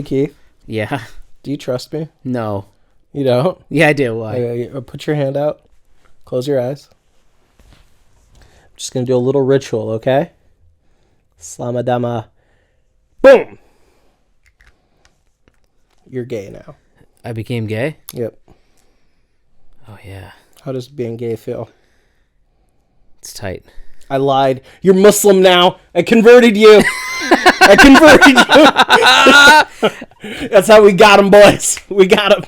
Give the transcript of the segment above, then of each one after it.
Keith, Yeah. do you trust me? No. You don't? Yeah, I do. Why? Put your hand out. Close your eyes. I'm just going to do a little ritual, okay? Slamadama. Boom! You're gay now. I became gay? Yep. Oh, yeah. How does being gay feel? It's tight. I lied. You're Muslim now. I converted you. I converted you. That's how we got him, boys. We got him.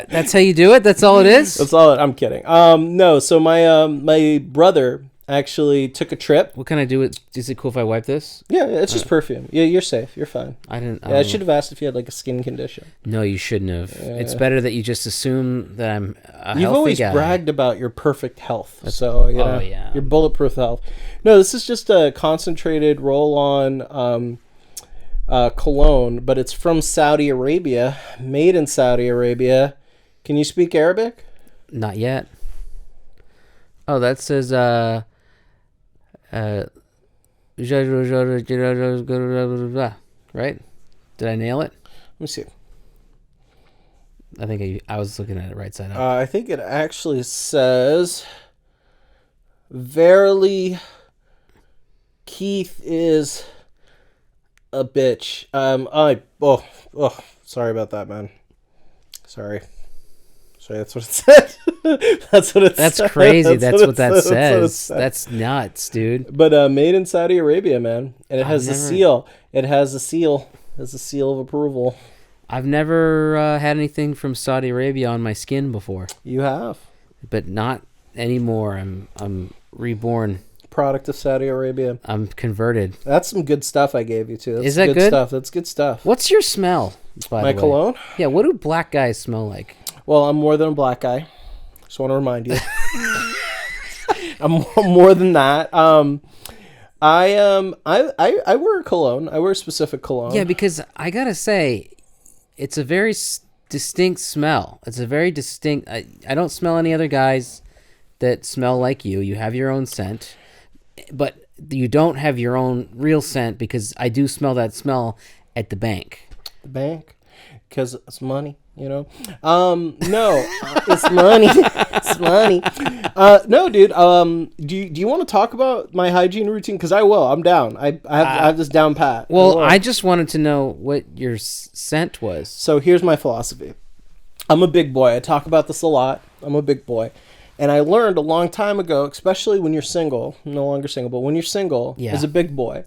That's how you do it? That's all it is? That's all. I'm kidding. No. So my brother actually took a trip. What can I do? Is it cool if I wipe this? Yeah, it's just perfume. Yeah, you're safe. You're fine. I should have asked if you had like a skin condition. No, you shouldn't have. It's better that you just assume that I'm a healthy You've always guy. bragged about your perfect health. So, yeah. Your bulletproof health. No, this is just a concentrated roll-on cologne, but it's from Saudi Arabia, made in Saudi Arabia. Can you speak Arabic? Not yet. Oh, that says, right? Did I nail it? Let me see. I think I was looking at it right side up. I think it actually says, verily, Keith is a bitch. Sorry about that, man. Sorry, that's what it said. That's what it said. That's crazy. That's what that says. said. That's nuts, dude. But made in Saudi Arabia, man. And it has a seal. It has a seal. It has a seal of approval. I've never had anything from Saudi Arabia on my skin before. You have. But not anymore. I'm reborn. Product of Saudi Arabia. I'm converted. That's some good stuff I gave you, too. That's Is that good stuff. That's good stuff. What's your smell, by My the way? cologne? Yeah, what do black guys smell like? Well, I'm more than a black guy. Just want to remind you. I'm more than that. I wear a cologne. I wear a specific cologne. Yeah, because I gotta say, it's a very distinct smell. It's a very distinct. I don't smell any other guys that smell like you. You have your own scent, but you don't have your own real scent because I do smell that smell at the bank. The bank, because it's money. No, it's money. It's money. No, dude. Do you want to talk about my hygiene routine? Because I will. I'm down. I have this down pat. Well, I just wanted to know what your scent was. So here's my philosophy. I'm a big boy. I talk about this a lot. I'm a big boy. And I learned a long time ago, especially when you're single, no longer single, but when you're single, as a big boy,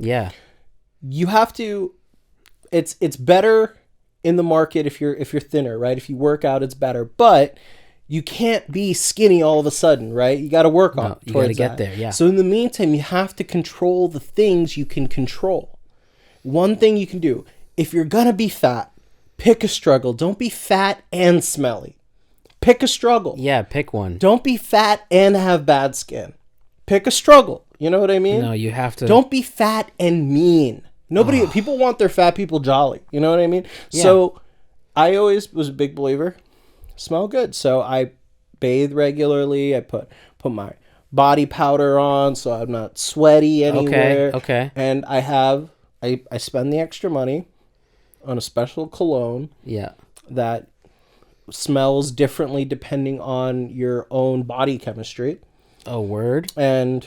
you have to. It's better in the market if you're thinner, right? If you work out, it's better, but you can't be skinny all of a sudden, right? You got to work on. You got to get there, yeah. So in the meantime, you have to control the things you can control. One thing you can do, if you're gonna be fat, pick a struggle. Don't be fat and smelly. Pick a struggle. Yeah, pick one. Don't be fat and have bad skin. Pick a struggle. You know what I mean? No, you have to. Don't be fat and mean. People want their fat people jolly. You know what I mean? Yeah. So I always was a big believer. Smell good. So I bathe regularly. I put my body powder on so I'm not sweaty anywhere. Okay. And I spend the extra money on a special cologne. Yeah. That smells differently depending on your own body chemistry. Oh, word. And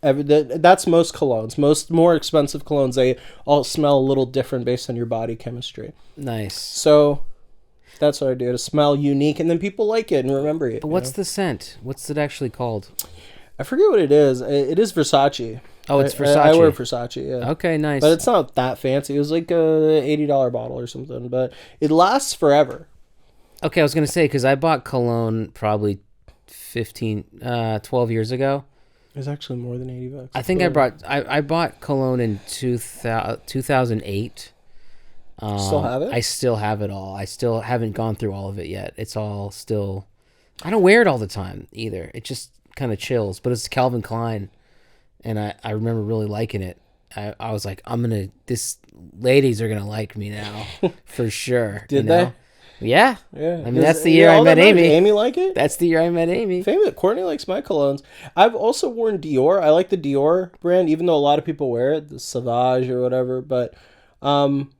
that's most colognes. Most more expensive colognes, they all smell a little different based on your body chemistry. Nice. So that's what I do to smell unique, and then people like it and remember it. But what's the scent? What's it actually called? I forget what it is. It is Versace. Oh, it's Versace. I wear Versace, yeah. Okay, nice. But it's not that fancy. It was like a $80 bottle or something, but it lasts forever. Okay, I was going to say, because I bought cologne probably 12 years ago. It's actually more than $80. I think I bought cologne in 2008. Still have it? I still have it all. I still haven't gone through all of it yet. It's all still... I don't wear it all the time either. It just kind of chills. But it's Calvin Klein. And I remember really liking it. I was like, these ladies are going to like me now. For sure. Did they? Yeah. Yeah. I mean, that's the year I met Amy. Amy like it? That's the year I met Amy. Courtney likes my colognes. I've also worn Dior. I like the Dior brand, even though a lot of people wear it, the Sauvage or whatever. But I'm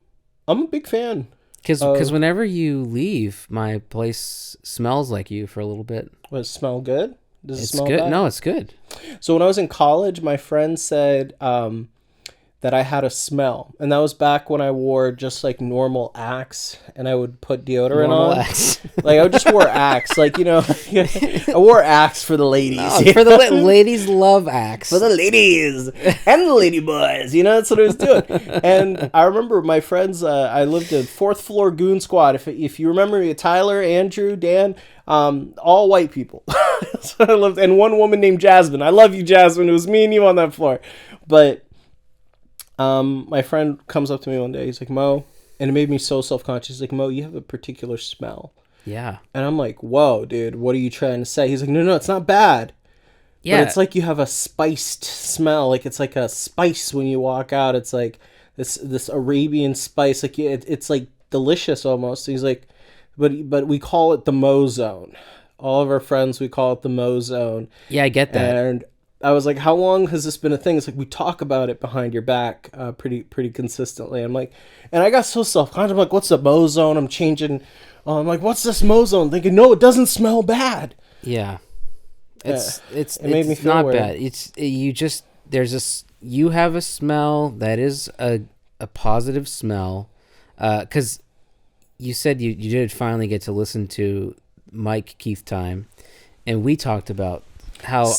a big fan. Because whenever you leave, my place smells like you for a little bit. Does it smell good? Does it smell good? bad? No, it's good. So when I was in college, my friend said that I had a smell. And that was back when I wore just like normal Axe and I would put deodorant on. Axe. Like I just wore Axe. Like, you know, I wore Axe for the ladies. Oh, for the ladies love Axe. For the ladies and the lady boys. You know, that's what I was doing. And I remember my friends, I lived in 4th floor goon squad. If you remember me, Tyler, Andrew, Dan, all white people. So I lived, and one woman named Jasmine. I love you, Jasmine. It was me and you on that floor. But my friend comes up to me one day. He's like, Mo, and it made me so self-conscious. He's like, Mo, you have a particular smell. Yeah. And I'm like, whoa, dude, what are you trying to say? He's like, no, it's not bad. Yeah. But it's like you have a spiced smell. Like it's like a spice when you walk out. It's like this Arabian spice. Like it's like delicious almost. He's like, but we call it the Mo Zone. All of our friends, we call it the Mo Zone. Yeah, I get that. And I was like, how long has this been a thing? It's like we talk about it behind your back pretty consistently. I'm like, and I got so self-conscious. I'm like, what's the Mo Zone? I'm changing. I'm like, what's this Mo Zone? Thinking, no, it doesn't smell bad. Yeah. It made me feel not weird. Bad. You have a smell that is a positive smell. 'Cause you said you did finally get to listen to Mike Keith Time, and we talked about how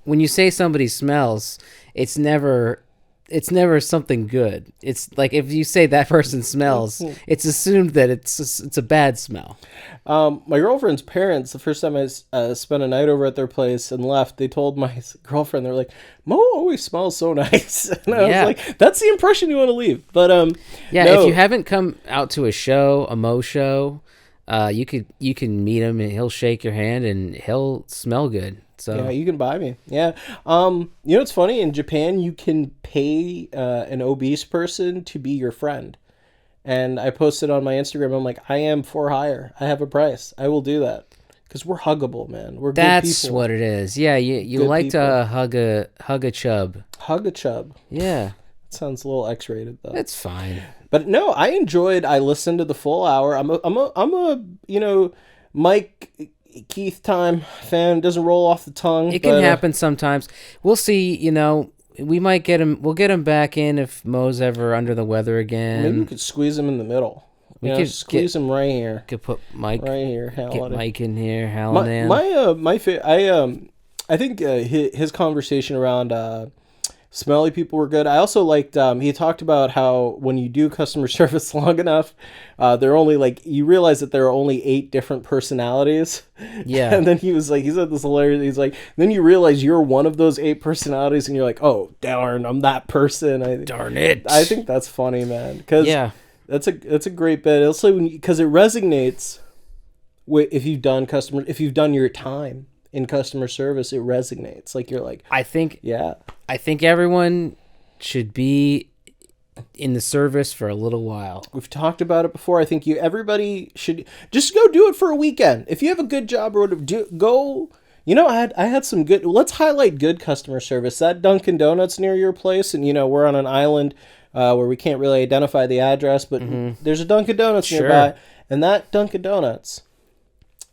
when you say somebody smells, it's never something good. It's like if you say that person smells, it's assumed that it's a bad smell. My girlfriend's parents, the first time I spent a night over at their place and left, they told my girlfriend, they're like, Mo always smells so nice. And I was like, that's the impression you want to leave. But if you haven't come out to a Mo show, you can meet him and he'll shake your hand and he'll smell good. So yeah, you can buy me. Yeah. You know what's funny? In Japan, you can pay an obese person to be your friend. And I posted on my Instagram, I'm like, I am for hire. I have a price. I will do that. Because we're huggable, man. We're good people. That's what it is. Yeah, you like people. To hug a chub. Hug a chub. Yeah. It sounds a little X-rated, though. It's fine. But no, I listened to the full hour. I'm a Mike Keith Time fan. It doesn't roll off the tongue. It can happen sometimes. We'll see, we might get him. We'll get him back in if Mo's ever under the weather again. Maybe we could squeeze him in the middle. We could squeeze him right here. Could put Mike right here. Get Mike in here. I think his conversation around smelly people were good. I also liked he talked about how when you do customer service long enough, they're only you realize that there are only 8 different personalities. Yeah. And then he said this hilarious. He's like, then you realize you're one of those 8 personalities, and you're like, oh darn, I'm that person. Darn it. I think that's funny, man. Because that's a great bit. Also, because it resonates if you've done your time in customer service, it resonates. Like you're like, I think everyone should be in the service for a little while. We've talked about it before. I think everybody should just go do it for a weekend. If you have a good job or whatever, go. I had some good. Let's highlight good customer service. That Dunkin' Donuts near your place, and we're on an island where we can't really identify the address, but there's a Dunkin' Donuts nearby, and that Dunkin' Donuts.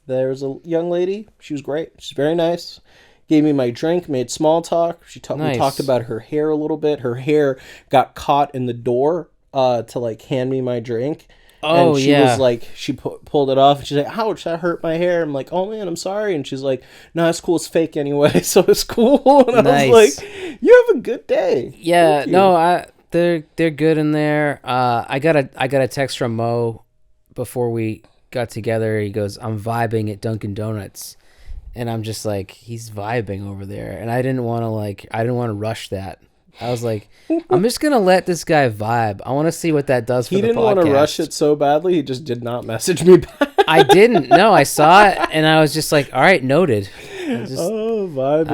There's a young lady. She was great. She's very nice. Gave me my drink, made small talk. We talked about her hair a little bit. Her hair got caught in the door to hand me my drink. Oh, and she was like, she pulled it off. And she's like, ouch, that hurt my hair. I'm like, oh man, I'm sorry. And she's like, no, it's cool. It's fake anyway. So it's cool. And I was like, you have a good day. Yeah, no, they're good in there. I got a text from Mo before we got together. He goes, I'm vibing at Dunkin' Donuts. And I'm just like, he's vibing over there. And I didn't want to rush that. I was like, I'm just going to let this guy vibe. I want to see what that does for the podcast. He didn't want to rush it so badly. He just did not message me back. I didn't. No, I saw it. And I was just like, all right, noted. Vibing.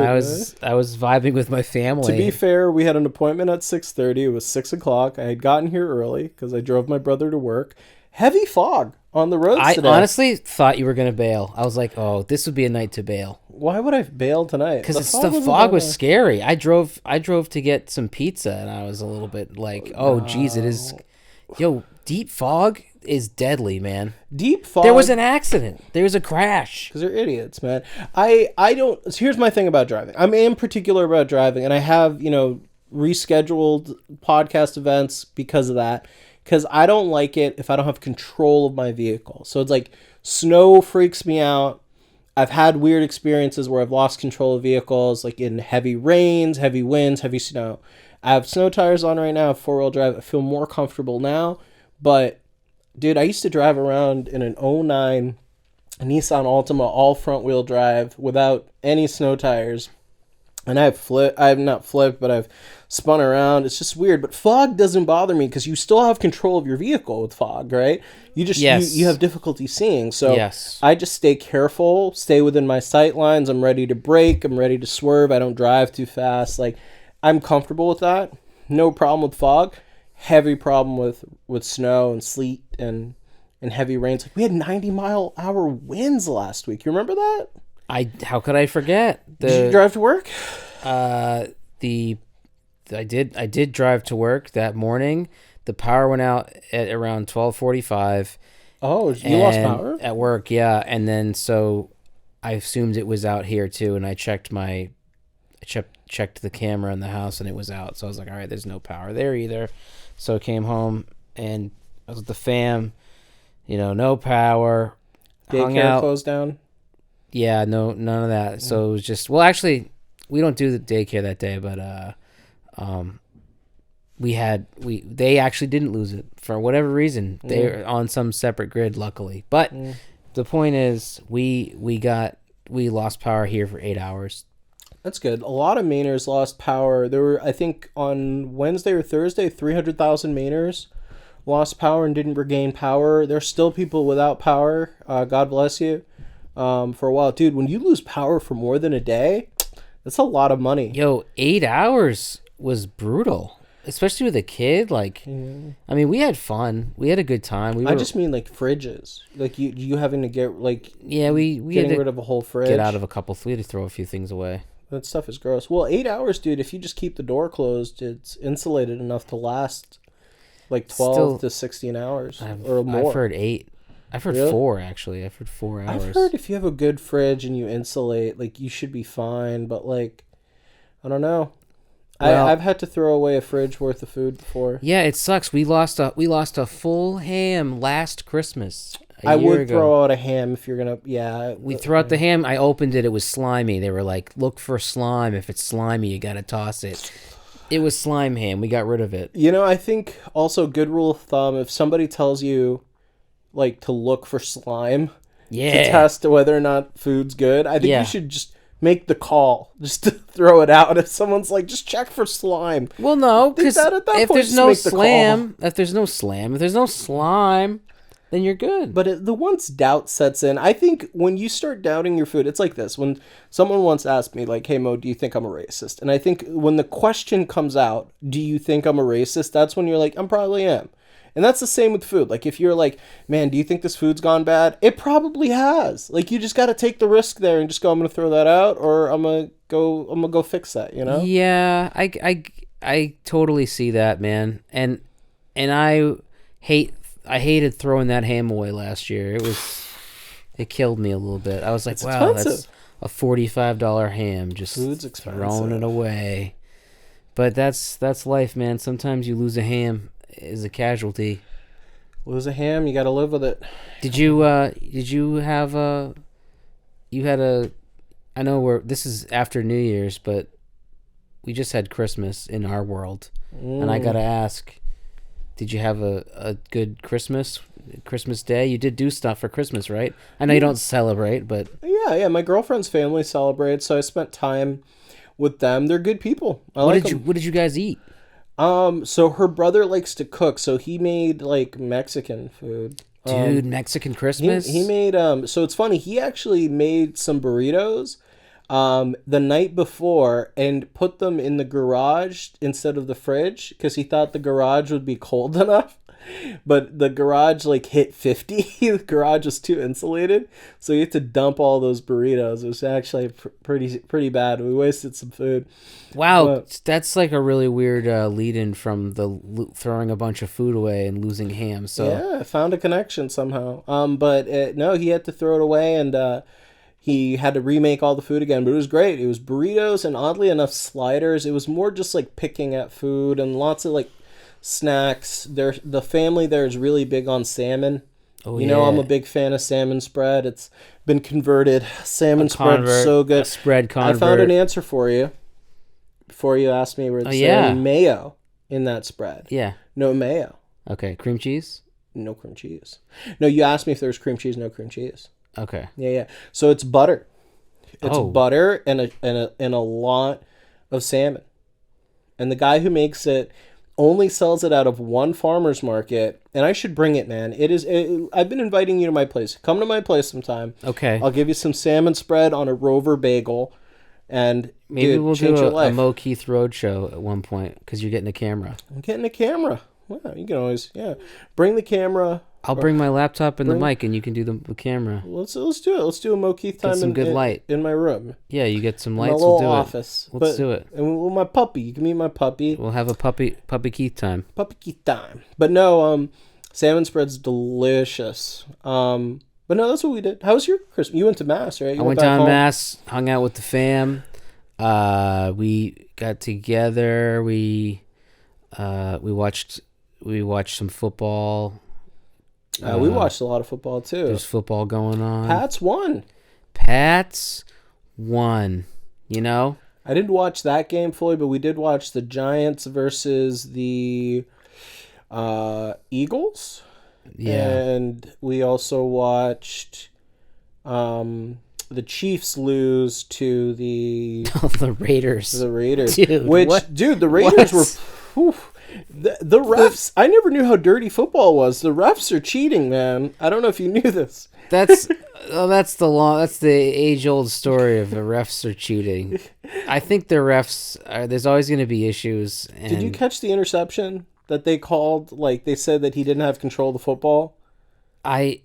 I was vibing with my family. To be fair, we had an appointment at 6:30. It was 6 o'clock. I had gotten here early because I drove my brother to work. Heavy fog on the roads today. I honestly thought you were going to bail. I was like, oh, this would be a night to bail. Why would I bail tonight? Because the fog was scary. I drove to get some pizza, and I was a little bit like, oh, geez, it is. Yo, Deep fog is deadly, man. Deep fog. There was an accident. There was a crash. Because they're idiots, man. I don't. So here's my thing about driving. I am particular about driving, and I have rescheduled podcast events because of that. Because I don't like it if I don't have control of my vehicle. So it's like snow freaks me out. I've had weird experiences where I've lost control of vehicles, like in heavy rains, heavy winds, heavy snow. I have snow tires on right now, I have 4-wheel drive. I feel more comfortable now. But, dude, I used to drive around in an 09 Nissan Altima all front-wheel drive without any snow tires. And I've not flipped, but I've spun around. It's just weird. But fog doesn't bother me because you still have control of your vehicle with fog, right? You just you have difficulty seeing. So I just stay careful, stay within my sight lines. I'm ready to brake. I'm ready to swerve. I don't drive too fast. Like, I'm comfortable with that. No problem with fog. Heavy problem with snow and sleet and heavy rains. Like, we had 90-mile-hour winds last week. You remember that? How could I forget? Did you drive to work? I did drive to work that morning. The power went out at around 12:45. Oh, you lost power? At work, yeah. And then so I assumed it was out here too, and I checked the camera in the house and it was out. So I was like, all right, there's no power there either. So I came home and I was with the fam, no power. Daycare closed down? Yeah, no, none of that. So it was just, well, actually, we don't do the daycare that day, but they actually didn't lose it for whatever reason. They're on some separate grid, luckily. But the point is, we lost power here for 8 hours. That's good. A lot of Mainers lost power. There were, I think, on Wednesday or Thursday, 300,000 Mainers lost power and didn't regain power. There's still people without power. God bless you. For a while, dude, when you lose power for more than a day, that's a lot of money. Yo, 8 hours was brutal, especially with a kid. Like, I mean, we had fun. We had a good time. I just mean like fridges, like you having to get like we getting rid of a whole fridge, get out of a couple. We had to throw a few things away. That stuff is gross. Well, 8 hours, dude. If you just keep the door closed, it's insulated enough to last like 12 to 16 hours or more. I've heard 8. I've heard 4, actually. I've heard 4 hours. I've heard if you have a good fridge and you insulate, like, you should be fine. But, like, I don't know. Well, I've had to throw away a fridge worth of food before. Yeah, it sucks. We lost a full ham last Christmas. I would throw out a ham if you're going to, yeah. We threw out the ham. I opened it. It was slimy. They were like, look for slime. If it's slimy, you got to toss it. It was slime ham. We got rid of it. I think also good rule of thumb, if somebody tells you, like, to look for slime to test whether or not food's good, I think you should just make the call just to throw it out. If someone's like, just check for slime. Well, no, because if there's no slime, then you're good. But the once doubt sets in, I think when you start doubting your food, it's like this. When someone once asked me, like, hey, Mo, do you think I'm a racist? And I think when the question comes out, do you think I'm a racist? That's when you're like, I probably am. And that's the same with food. Like, if you're like, man, do you think this food's gone bad? It probably has. Like, you just got to take the risk there and just go, I'm going to throw that out, or I'm going to go fix that, Yeah, I totally see that, man. And I hated throwing that ham away last year. It killed me a little bit. I was like, wow, that's a $45 ham, just throwing it away. But that's life, man. Sometimes you lose a ham is a casualty. Lose a ham, you got to live with it. Did you have I know this is after New Year's, but we just had Christmas in our world. And I got to ask, did you have a good Christmas Day? You did do stuff for Christmas, right? I know you don't celebrate, but yeah, my girlfriend's family celebrates, so I spent time with them. They're good people. What did you guys eat? So her brother likes to cook, so he made like Mexican food. Dude, Mexican Christmas? He made so it's funny, he actually made some burritos the night before and put them in the garage instead of the fridge because he thought the garage would be cold enough. But the garage like hit 50. The garage was too insulated, so you had to dump all those burritos. It was actually pretty bad. We wasted some food. Wow, but that's like a really weird lead-in from the throwing a bunch of food away and losing ham. So yeah, I found a connection somehow. But no, he had to throw it away, and he had to remake all the food again. But it was great. It was burritos and oddly enough sliders. It was more just like picking at food and lots of like snacks. The family there is really big on salmon. Oh, you know, I'm a big fan of salmon spread. It's been converted. Salmon spread, so good. Spread convert. I found an answer for you. Before you asked me, where there's mayo in that spread. Yeah. No mayo. Okay. Cream cheese? No cream cheese. No, you asked me if there's cream cheese. No cream cheese. Okay. Yeah. So it's butter. It's butter and a lot of salmon. And the guy who makes it only sells it out of one farmer's market. And I should bring it, man. I've been inviting you to my place. Come to my place sometime. Okay. I'll give you some salmon spread on a Rover bagel. And maybe we'll do a Mo Keith Roadshow at one point because you're getting a camera. I'm getting a camera. Well, you can always bring the camera. I'll bring my laptop and the mic, and you can do the camera. Let's do it. Let's do a Mo Keith time. Get some good light in my room. Yeah, you get some lights. My little office. Let's do it. And with my puppy, you can meet my puppy. We'll have a puppy Keith time. Puppy Keith time. But no, salmon spread's delicious. But no, that's what we did. How was your Christmas? You went to Mass, right? I went down to Mass, hung out with the fam. We got together. We watched some football. We watched a lot of football too. There's football going on. Pats won. You know, I didn't watch that game fully, but we did watch the Giants versus the Eagles. Yeah, and we also watched the Chiefs lose to the the Raiders. The Raiders, dude. The Raiders were. Whew, the refs. I never knew how dirty football was. The refs are cheating, man. I don't know if you knew this. That's the age-old story of the refs are cheating. I think the refs are. There's always going to be issues. And did you catch the interception that they called? Like they said that he didn't have control of the football. I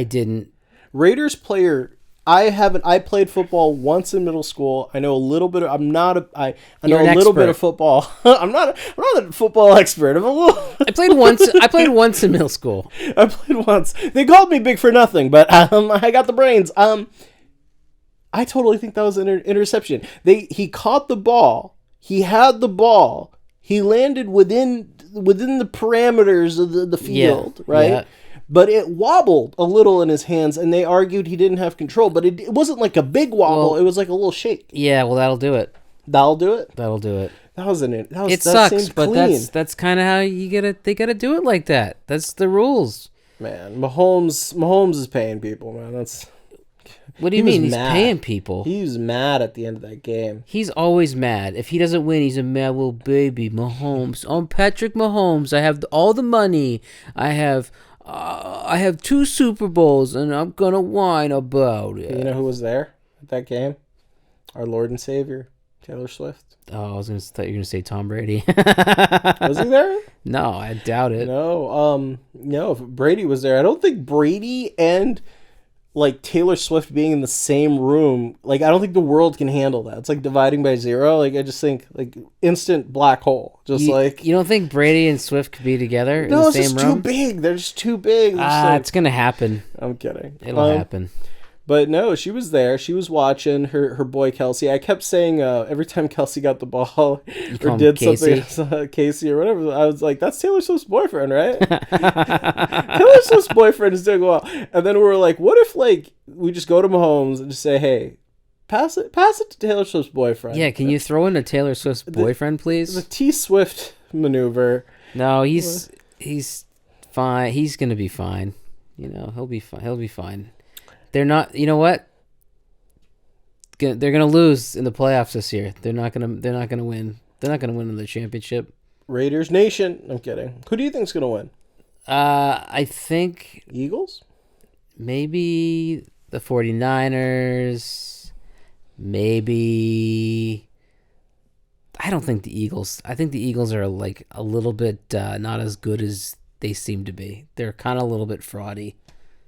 didn't. Raiders player. I played football once in middle school. I know a little bit. I know a little bit of football. I'm not a football expert. I played once in middle school. I played once. They called me big for nothing, but I got the brains. I totally think that was an interception. He caught the ball. He had the ball. He landed within the parameters of the field, right? Yeah. But it wobbled a little in his hands, and they argued he didn't have control. But it wasn't like a big wobble; it was like a little shake. Yeah, well, that'll do it. That'll do it. That'll do it. It sucks, but clean. That's kind of how they gotta do it like that. That's the rules. Man, Mahomes is paying people, man. What do you mean? He's paying people. He was mad at the end of that game. He's always mad. If he doesn't win, he's a mad little baby. Mahomes. I'm Patrick Mahomes. I have all the money. I have 2 Super Bowls, and I'm gonna whine about it. You know who was there at that game? Our Lord and Savior, Taylor Swift. Oh, thought you were gonna say Tom Brady. Was he there? No, I doubt it. No, if Brady was there, I don't think Brady and like Taylor Swift being in the same room, like I don't think the world can handle that. It's like dividing by zero. Like I just think like instant black hole. You don't think Brady and Swift could be together in the same room? No, it's just too big. They're just too big. It's gonna happen. I'm kidding. It'll happen. But no, she was there. She was watching her boy Kelsey. I kept saying every time Kelsey got the ball or did something, Casey or whatever, I was like, "That's Taylor Swift's boyfriend, right?" Taylor Swift's boyfriend is doing well. And then we were like, "What if like we just go to Mahomes and just say, hey, pass it to Taylor Swift's boyfriend?" Yeah, can you throw in a Taylor Swift's boyfriend, please? The T Swift maneuver. No, he's fine. He's gonna be fine. You know, he'll be fine. He'll be fine. They're not. You know what? They're gonna lose in the playoffs this year. They're not gonna win. They're not gonna win in the championship. Raiders Nation. I'm kidding. Who do you think's gonna win? I think Eagles. Maybe the 49ers. Maybe. I don't think the Eagles. I think the Eagles are like a little bit not as good as they seem to be. They're kind of a little bit fraudy,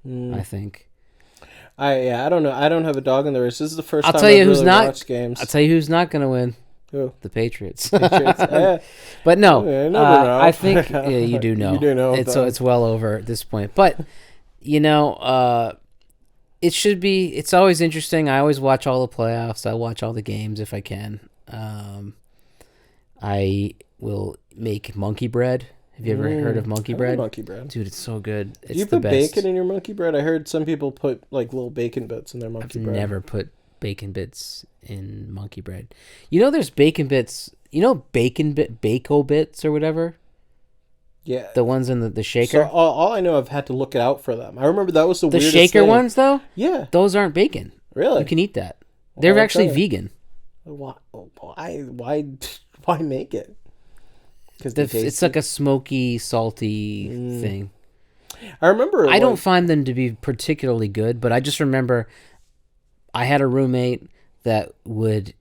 I think. I don't know. I don't have a dog in the race. This is the first time I've really watched games. I'll tell you who's not going to win. Who? The Patriots. Yeah. But no, I think you do know. You do know. It's well over at this point. But, it should be. It's always interesting. I always watch all the playoffs. I watch all the games if I can. I will make monkey bread. Have you ever heard of monkey bread? Monkey bread, dude, it's so good. It's do you put bacon in your monkey bread? I heard some people put like little bacon bits in their monkey bread. I've never put bacon bits in monkey bread. There's bacon bits. Bacon bits or whatever. Yeah, the ones in the shaker. So all I know, I've had to look it out for them. I remember that was the weirdest shaker thing. Ones though. Yeah, those aren't bacon. Really, you can eat that. They're actually vegan. Why make it? Because it's like a smoky, salty thing. I remember. I don't find them to be particularly good, but I just remember I had a roommate that would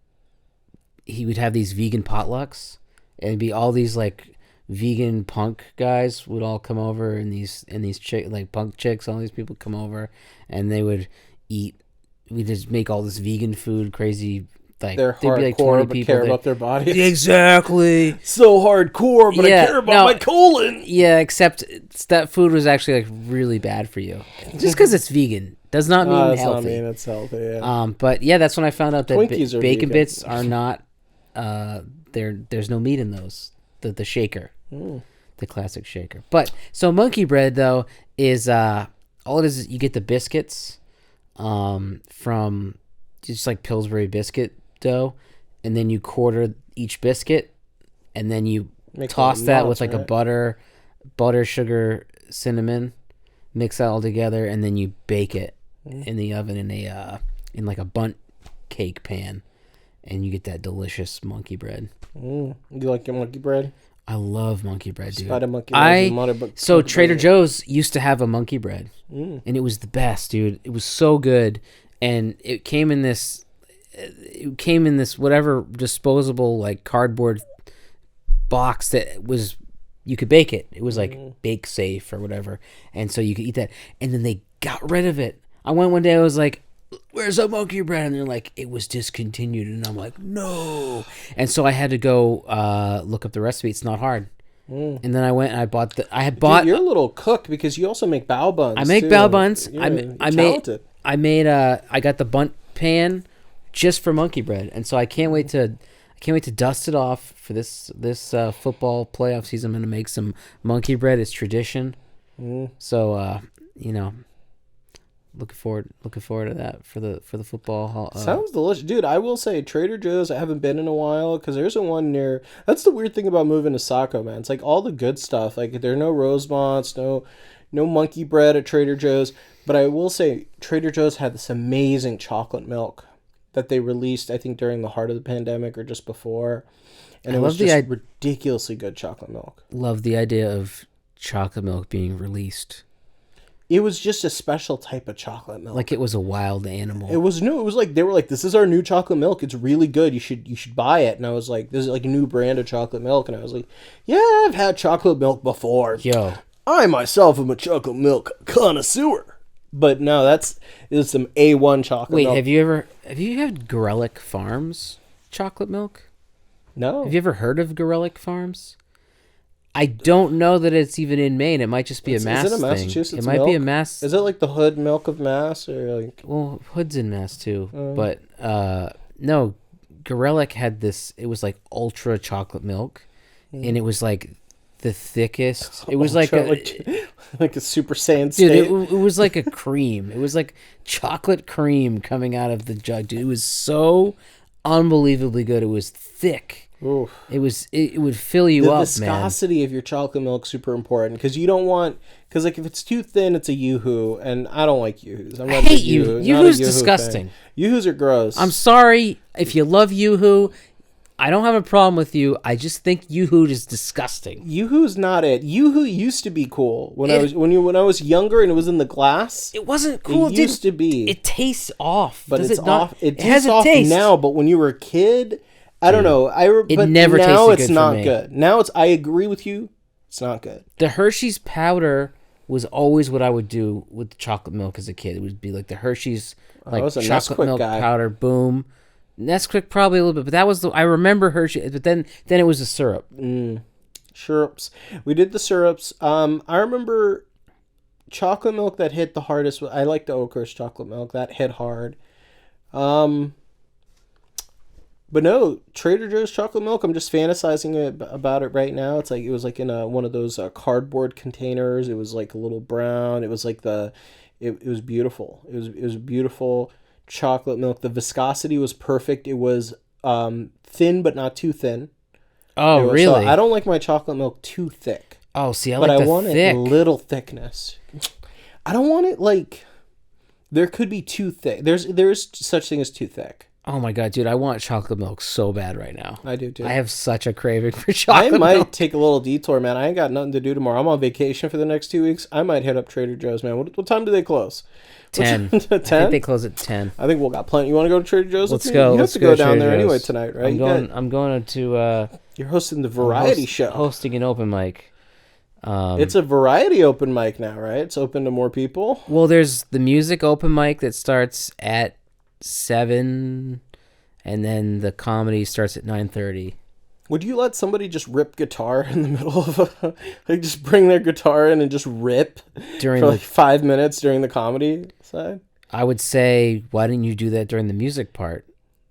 have these vegan potlucks, and it'd be all these like vegan punk guys would all come over, and these like punk chicks, all these people come over, and they would eat. We just make all this vegan food, crazy. Like they're hardcore, like 20 but people care about their bodies. Exactly. So hardcore, but I care about my colon. Yeah, except that food was actually like really bad for you. Just because it's vegan does not mean healthy. Not mean it's healthy. Yeah. But yeah, that's when I found out that bacon vegan bits are not. There's no meat in those. The shaker, the classic shaker. But so monkey bread though is all it is you get the biscuits, from just like Pillsbury biscuit dough, and then you quarter each biscuit, and then you toss that with like a butter, sugar, cinnamon, mix that all together, and then you bake it in the oven in like a bundt cake pan, and you get that delicious monkey bread. You like your monkey bread? I love monkey bread, dude. So Trader Joe's used to have a monkey bread, and it was the best, dude. It was so good, and it came in this whatever disposable like cardboard box that was you could bake it. It was like bake safe or whatever, and so you could eat that. And then they got rid of it. I went one day. I was like, "Where's the monkey bread?" And they're like, "It was discontinued." And I'm like, "No!" And so I had to go look up the recipe. It's not hard. And then I went and I bought Dude, you're a little cook because you also make bao buns. I make bao buns. I got the bundt pan just for monkey bread, and so I can't wait to dust it off for this football playoff season. I'm gonna make some monkey bread. It's tradition. So looking forward to that for the football. Sounds delicious, dude. I will say Trader Joe's. I haven't been in a while because there isn't one near. That's the weird thing about moving to Saco, man. It's like all the good stuff. Like there are no Rosemonts, no monkey bread at Trader Joe's. But I will say Trader Joe's had this amazing chocolate milk that they released, I think, during the heart of the pandemic or just before. And it was just ridiculously good chocolate milk. Love the idea of chocolate milk being released. It was just a special type of chocolate milk. Like it was a wild animal. It was new. It was like, they were like, this is our new chocolate milk. It's really good. You should buy it. And I was like, this is like a new brand of chocolate milk. And I was like, yeah, I've had chocolate milk before. Yo. I myself am a chocolate milk connoisseur. But no, it's some A1 chocolate milk. Wait, have you had Gorelick Farms chocolate milk? No. Have you ever heard of Gorelick Farms? I don't know that it's even in Maine. It might just be a Mass thing. Is it a Massachusetts It might be a Mass. Is it like the Hood milk of Mass? Or like... Well, Hood's in Mass too. But no, Gorelick had this. It was like ultra chocolate milk. And it was like the thickest. It was like a Super Saiyan state. Dude, it was like a cream. It was like chocolate cream coming out of the jug. Dude, it was so unbelievably good. It was thick. Oof. It would fill you up, man. The viscosity of your chocolate milk super important because you don't want like if it's too thin, it's a Yoo-hoo, and I don't like Yoo-hoos. I hate Yoo-hoo. Yoo-hoo's disgusting. Yoo-hoos are gross. I'm sorry if you love Yoo-hoo. I don't have a problem with you. I just think Yoo-hoo is disgusting. Yoo-hoo's not it. Yoo-hoo used to be cool when I was younger and it was in the glass. It wasn't cool. It used to be. It tastes off. But it's off. It tastes off now. But when you were a kid. I don't know. It never tasted good. Now it's not good. Now I agree with you. It's not good. The Hershey's powder was always what I would do with chocolate milk as a kid. It would be like the Hershey's like chocolate Nesquik milk guy. powder. Boom. Nesquik probably a little bit, but that was I remember Hershey. But then it was the syrup. Syrups. We did the syrups. I remember chocolate milk that hit the hardest. I like the Oakhurst chocolate milk that hit hard. But no, Trader Joe's chocolate milk. I'm just fantasizing about it right now. It's like it was like in one of those cardboard containers. It was like a little brown. It was like it was beautiful. It was beautiful chocolate milk. The viscosity was perfect. It was thin but not too thin. Oh, really? So I don't like my chocolate milk too thick. Oh, see, I but like I the want thick. it little thickness. I don't want it like there could be too thick. There is such thing as too thick. Oh my god, dude! I want chocolate milk so bad right now. I do too. I have such a craving for chocolate I might milk. take a little detour, man. I ain't got nothing to do tomorrow. I'm on vacation for the next 2 weeks. I might hit up Trader Joe's, man. What time do they close? 10. 10? I think they close at 10. I think we'll got plenty. You want to go to Trader Joe's? Let's go. You Let's have to go down Trader there Joe's. anyway tonight, right? I'm going to. You're hosting the variety show. Hosting an open mic. It's a variety open mic now, right? It's open to more people. Well, there's the music open mic that starts at 7, and then the comedy starts at 9:30. Would you let somebody just rip guitar in the middle of like just bring their guitar in and just rip During for like 5 minutes during the comedy side? I would say, why didn't you do that during the music part?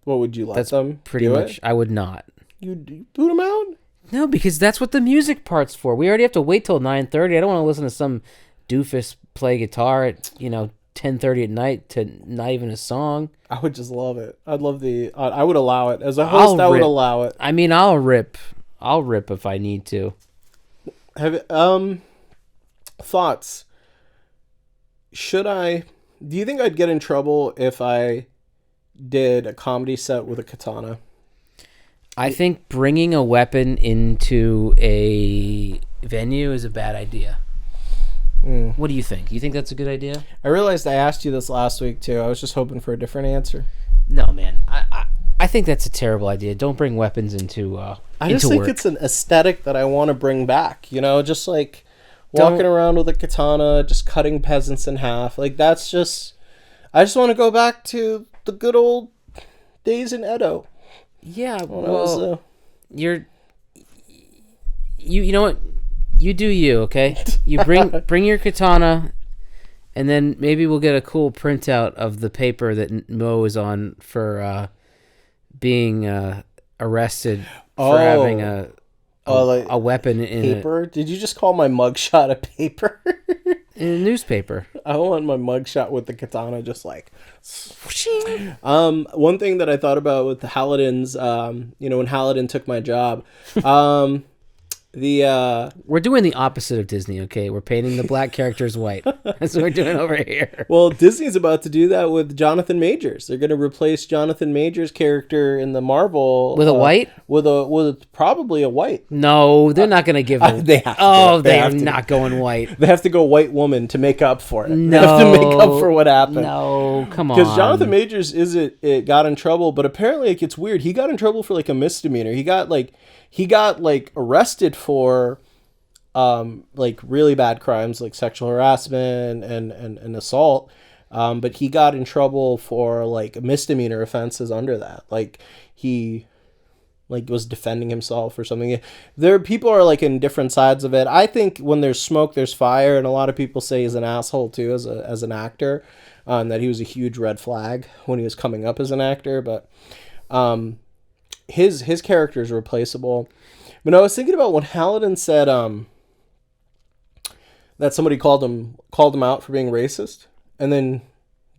What would you let That's them pretty do much. it? I would not. You boot them out? No, because that's what the music part's for. We already have to wait till 9:30. I don't want to listen to some doofus play guitar at 10:30 at night to not even a song. I would just love it. I'd love I would allow it as a host. I would allow it. I mean, I'll rip if I need to. Have thoughts? Do you think I'd get in trouble if I did a comedy set with a katana? I think bringing a weapon into a venue is a bad idea. What do you think? You think that's a good idea? I realized I asked you this last week too. I was just hoping for a different answer. No, man. I think that's a terrible idea. Don't bring weapons into I just think it's an aesthetic that I want to bring back. Just like walking around with a katana, just cutting peasants in half. Like that's just. I just want to go back to the good old days in Edo. Yeah, well, you know what? You do you, okay? You bring your katana, and then maybe we'll get a cool printout of the paper that Mo is on for being arrested for having a weapon in paper. Did you just call my mugshot a paper? In a newspaper. I want my mugshot with the katana just like. One thing that I thought about with the Halladins, when Halladin took my job, we're doing the opposite of Disney, okay? We're painting the black characters white. That's what we're doing over here. Well, Disney's about to do that with Jonathan Majors. They're going to replace Jonathan Majors' character in the Marvel with a white, with probably a white. No, they're not going to give them. They have to. Oh, they are not going white. They have to go white woman to make up for it. No, they have to make up for what happened. No, come on. Because Jonathan Majors it got in trouble, but apparently it gets weird. He got in trouble for like a misdemeanor. He got arrested for like really bad crimes like sexual harassment and assault, but he got in trouble for like misdemeanor offenses under that. Like he was defending himself or something. People are like in different sides of it. I think when there's smoke there's fire, and a lot of people say he's an asshole too as an actor, that he was a huge red flag when he was coming up as an actor, but his character is replaceable. But I was thinking about when Halladin said that somebody called him out for being racist, and then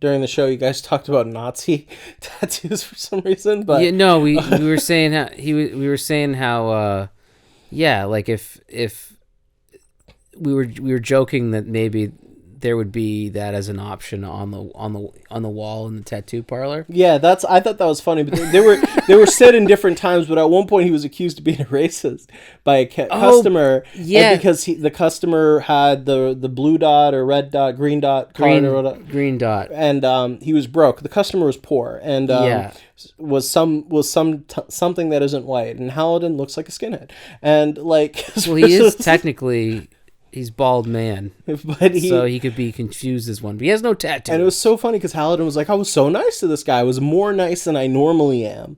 during the show you guys talked about Nazi tattoos for some reason. But yeah, no, we were saying how we were saying how like if we were joking that maybe there would be that as an option on the wall in the tattoo parlor. Yeah, I thought that was funny, but they were said in different times. But at one point, he was accused of being a racist by a customer, yeah, because the customer had the blue dot or red dot, green dot card or whatever. Green dot, and he was broke. The customer was poor, and was something that isn't white. And Halidin looks like a skinhead, and like, well, he is technically. He's bald man, but so he could be confused as one. But he has no tattoo. And it was so funny because Halidin was like, I was so nice to this guy. I was more nice than I normally am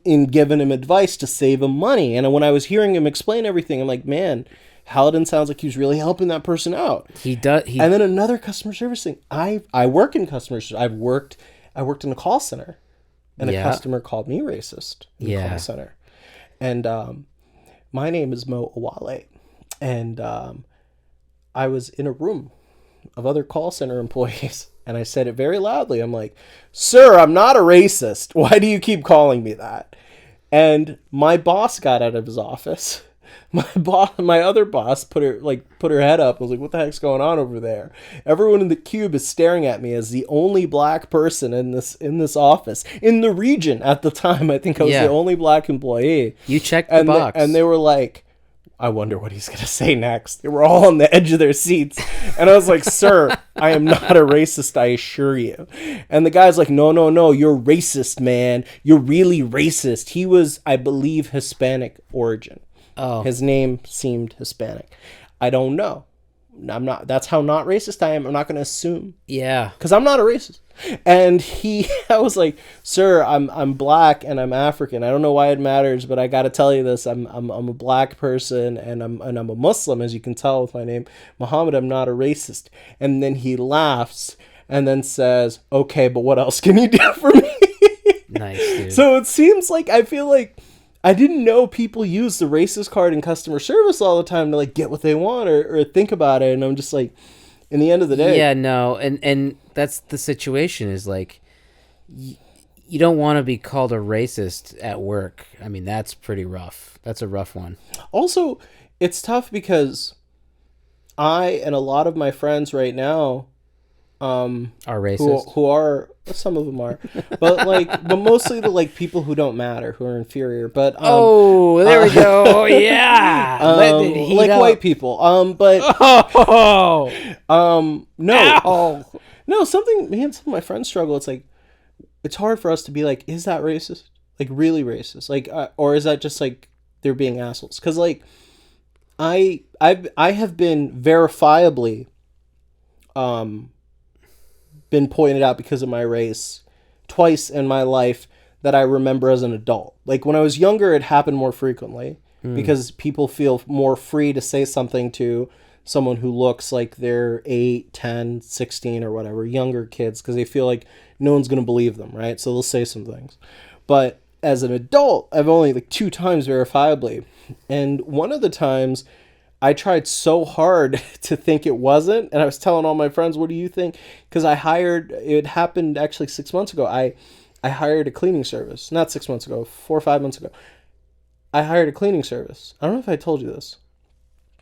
in giving him advice to save him money. And when I was hearing him explain everything, I'm like, man, Halidin sounds like he was really helping that person out. He does. And then another customer service thing. I work in customer service. I worked in a call center, and a customer called me racist in the call center. And my name is Mo Awale, and I was in a room of other call center employees, and I said it very loudly. I'm like, sir, I'm not a racist. Why do you keep calling me that? And my boss got out of his office. My other boss put her head up and was like, what the heck's going on over there? Everyone in the cube is staring at me as the only black person in this office in the region at the time. I think I was the only black employee. You checked the box. And they were like, I wonder what he's going to say next. They were all on the edge of their seats. And I was like, sir, I am not a racist, I assure you. And the guy's like, no, you're racist, man. You're really racist. He was, I believe, Hispanic origin. Oh. His name seemed Hispanic. I don't know. I'm not. That's how not racist I am. I'm not going to assume. Yeah. Because I'm not a racist. And I was like, sir, I'm black and I'm African. I don't know why it matters, but I got to tell you this. I'm a black person and I'm a Muslim, as you can tell with my name, Muhammad. I'm not a racist. And then he laughs and then says, okay, but what else can you do for me? Nice, dude. So it seems like, I feel like I didn't know people use the racist card in customer service all the time to like get what they want or think about it. And I'm just like, in the end of the day. Yeah, no. And that's the situation is like, you don't want to be called a racist at work. I mean, that's pretty rough. That's a rough one. Also, it's tough because I and a lot of my friends right now are racist. Who are, some of them are, but mostly the like people who don't matter, who are inferior. But there we go. Yeah, like white people. No, some of my friends struggle. It's like, it's hard for us to be like, is that racist? Like really racist? Like, or is that just like they're being assholes? Because like, I have been verifiably, been pointed out because of my race twice in my life that I remember as an adult. Like when I was younger, it happened more frequently because people feel more free to say something to someone who looks like they're 8, 10, 16 or whatever, younger kids, because they feel like no one's going to believe them, right? So they'll say some things. But as an adult, I've only like 2 times verifiably. And one of the times I tried so hard to think it wasn't, and I was telling all my friends, what do you think? Because it happened actually 6 months ago. I hired a cleaning service. Not 6 months ago, 4 or 5 months ago. I hired a cleaning service. I don't know if I told you this.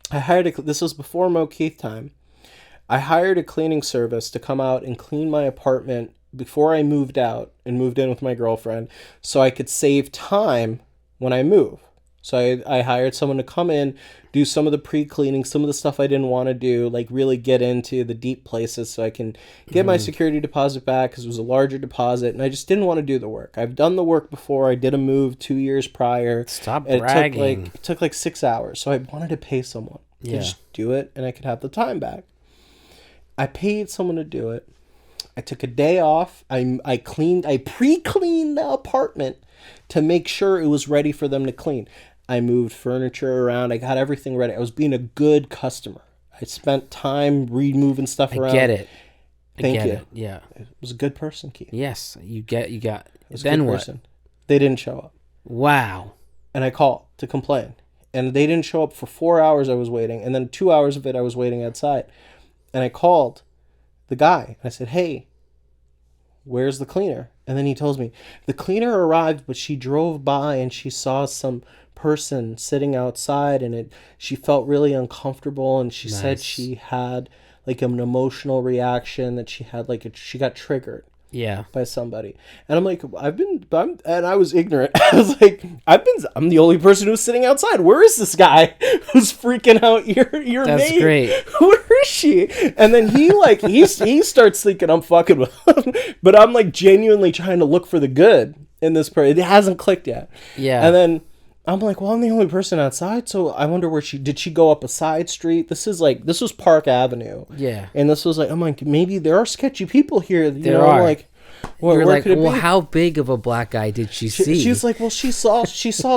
This was before Mo Keith time. I hired a cleaning service to come out and clean my apartment before I moved out and moved in with my girlfriend so I could save time when I move. So I hired someone to come in, do some of the pre-cleaning, some of the stuff I didn't want to do, like really get into the deep places so I can get my security deposit back because it was a larger deposit, and I just didn't want to do the work. I've done the work before. I did a move 2 years prior. Stop bragging. It took like 6 hours, so I wanted to pay someone to just do it, and I could have the time back. I paid someone to do it. I took a day off. I pre-cleaned the apartment to make sure it was ready for them to clean. I moved furniture around. I got everything ready. I was being a good customer. I spent time removing stuff around. I get it. Thank you. Yeah. It was a good person, Keith. Yes, you got. Then what? Person. They didn't show up. Wow. And I called to complain. And they didn't show up for 4 hours I was waiting. And then 2 hours of it I was waiting outside. And I called the guy. I said, hey, where's the cleaner? And then he tells me, the cleaner arrived, but she drove by and she saw some person sitting outside and she felt really uncomfortable, and she said she had like an emotional reaction that she had, like she got triggered. Yeah. By somebody. And I'm like, and I was ignorant. I was like, I'm the only person who's sitting outside. Where is this guy who's freaking out your That's maid? great. Where is she? And then he starts thinking I'm fucking with him. But I'm like genuinely trying to look for the good in this person. It hasn't clicked yet. Yeah. And then I'm like, well, I'm the only person outside, so I wonder where did she go up a side street? This was Park Avenue. Yeah. And this was like, I'm like, maybe there are sketchy people here. There are. Like, you're like, well, how big of a black guy did she see? She's like, well, she saw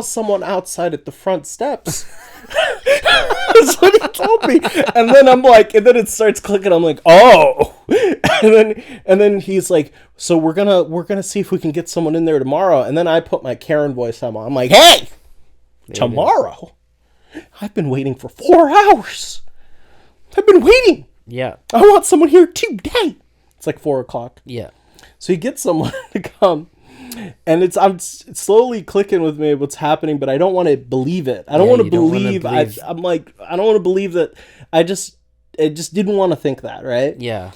someone outside at the front steps. That's what he told me. And then I'm like, and then it starts clicking. I'm like, oh. And then he's like, so we're gonna see if we can get someone in there tomorrow. And then I put my Karen voice on. I'm like, hey. Tomorrow? I've been waiting for 4 hours. I've been waiting. Yeah. I want someone here today. It's like 4:00. Yeah. So he gets someone to come, and it's slowly clicking with me what's happening, but I don't want to believe it. I don't want to believe. I'm like, I don't want to believe that. I just didn't want to think that, right? Yeah.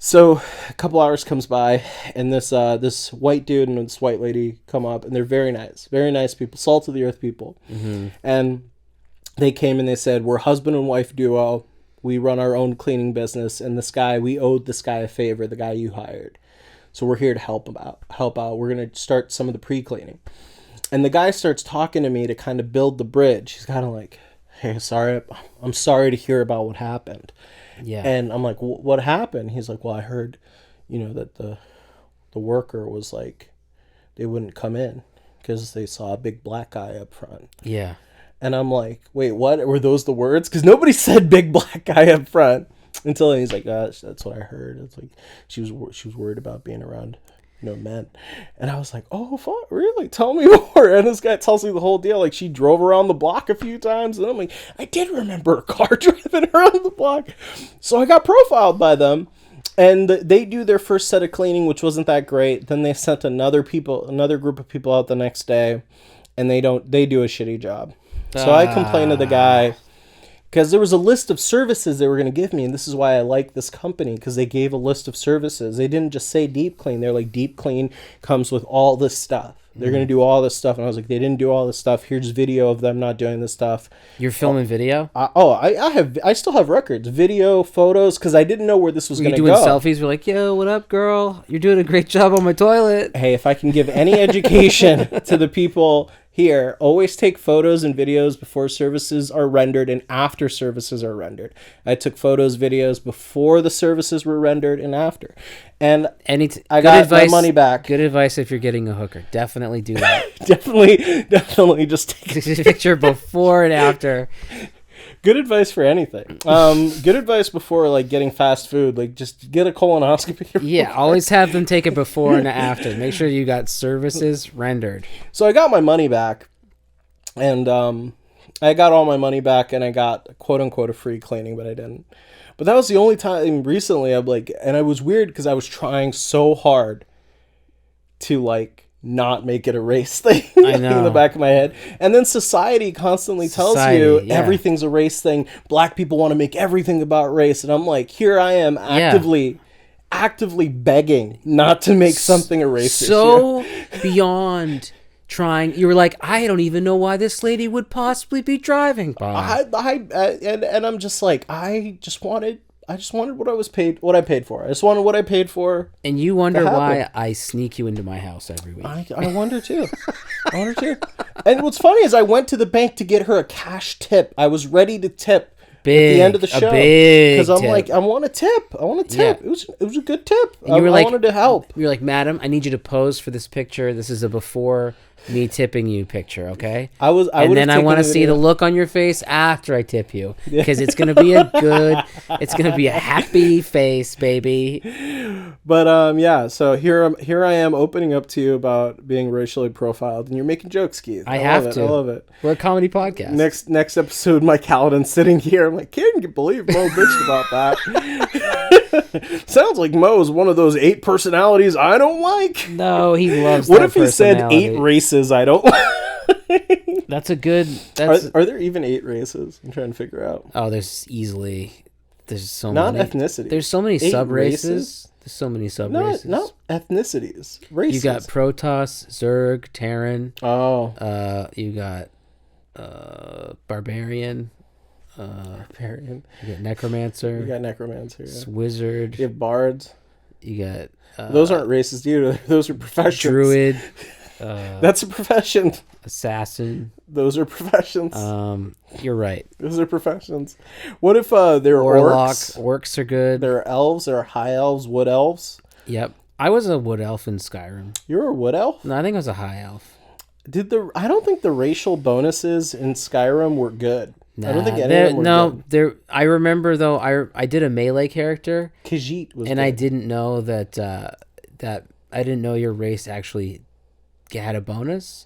So a couple hours comes by, and this white dude and this white lady come up, and they're very nice people, salt of the earth people. Mm-hmm. And they came and they said, we're husband and wife duo. We run our own cleaning business, and we owed this guy a favor, the guy you hired. So we're here to help out. We're going to start some of the pre-cleaning. And the guy starts talking to me to kind of build the bridge. He's kind of like, hey, I'm sorry to hear about what happened. Yeah. And I'm like, what happened? He's like, well, I heard, that the worker was like, they wouldn't come in because they saw a big black guy up front. Yeah. And I'm like, wait, what? Were those the words? Because nobody said big black guy up front until he's like, that's what I heard. It's like she was worried about being around men. And I was like, oh, fuck, really? Tell me more. And this guy tells me the whole deal. Like, she drove around the block a few times. And I'm like, I did remember a car driving around the block. So I got profiled by them. And they do their first set of cleaning, which wasn't that great. Then they sent another group of people out the next day. And they do a shitty job. So I complained to the guy. Because there was a list of services they were going to give me, and this is why I like this company, because they gave a list of services. They didn't just say deep clean. They're like, deep clean comes with all this stuff. They're going to do all this stuff. And I was like, they didn't do all this stuff. Here's video of them not doing this stuff. You're filming video? I still have records, video, photos, because I didn't know where this was going to go. You're doing selfies? We're like, yo, what up, girl? You're doing a great job on my toilet. Hey, if I can give any education to the people here, always take photos and videos before services are rendered and after services are rendered. I took photos, videos before the services were rendered and after. And I got my money back. Good advice if you're getting a hooker. Definitely do that. definitely just take a picture before and after. Good advice for anything. Good advice before like getting fast food. Like just get a colonoscopy. Yeah, always have them take it before and after. Make sure you got services rendered. So I got my money back, and I got all my money back, and I got quote unquote a free cleaning, but I didn't. But that was the only time recently I'm like, and I was weird because I was trying so hard to like not make it a race thing in the back of my head. And then society constantly tells you everything's a race thing. Black people want to make everything about race. And I'm like, here I am actively begging not to make something a race issue. So beyond trying, you were like, I don't even know why this lady would possibly be driving by. And I'm just like, I just wanted what I paid for. I just wanted what I paid for. And you wonder why I sneak you into my house every week. I wonder too. And what's funny is I went to the bank to get her a cash tip. I was ready to tip at the end of the show because I'm like, I want a tip. Yeah. It was a good tip. I wanted to help. You're like, madam, I need you to pose for this picture. This is a before me tipping you picture, okay? I want to see the look on your face after I tip you, because it's gonna be a happy face, baby. But so here I am opening up to you about being racially profiled, and you're making jokes, Keith. I love it. We're a comedy podcast. Next episode, Mike Hallidan's sitting here. I'm like, can't believe Mo bitched about that. Sounds like Mo is one of those 8 personalities I don't like. No, he loves. What if he said 8 races I don't like? That's a good. Are there even 8 races? I'm trying to figure out. Oh, there's easily There's so not many ethnicity. There's so many sub races. There's so many sub races. No ethnicities. Races. You got Protoss, Zerg, Terran. Oh. You got Barbarian. Barbarian. You got Necromancer. You got Necromancer. Yeah. Wizard. You have Bards. You got. Those aren't races either. Those are professions. Druid. That's a profession. Assassin. Those are professions. You're right. Those are professions. What if they're Warlock. orcs? Orcs are good. There are elves. There are high elves. Wood elves. Yep. I was a wood elf in Skyrim. You were a wood elf? No, I think I was a high elf. I don't think the racial bonuses in Skyrim were good. Nah, I don't think any of them were good. I remember though. I did a melee character. Khajiit was. And good. I didn't know that I didn't know your race actually had a bonus.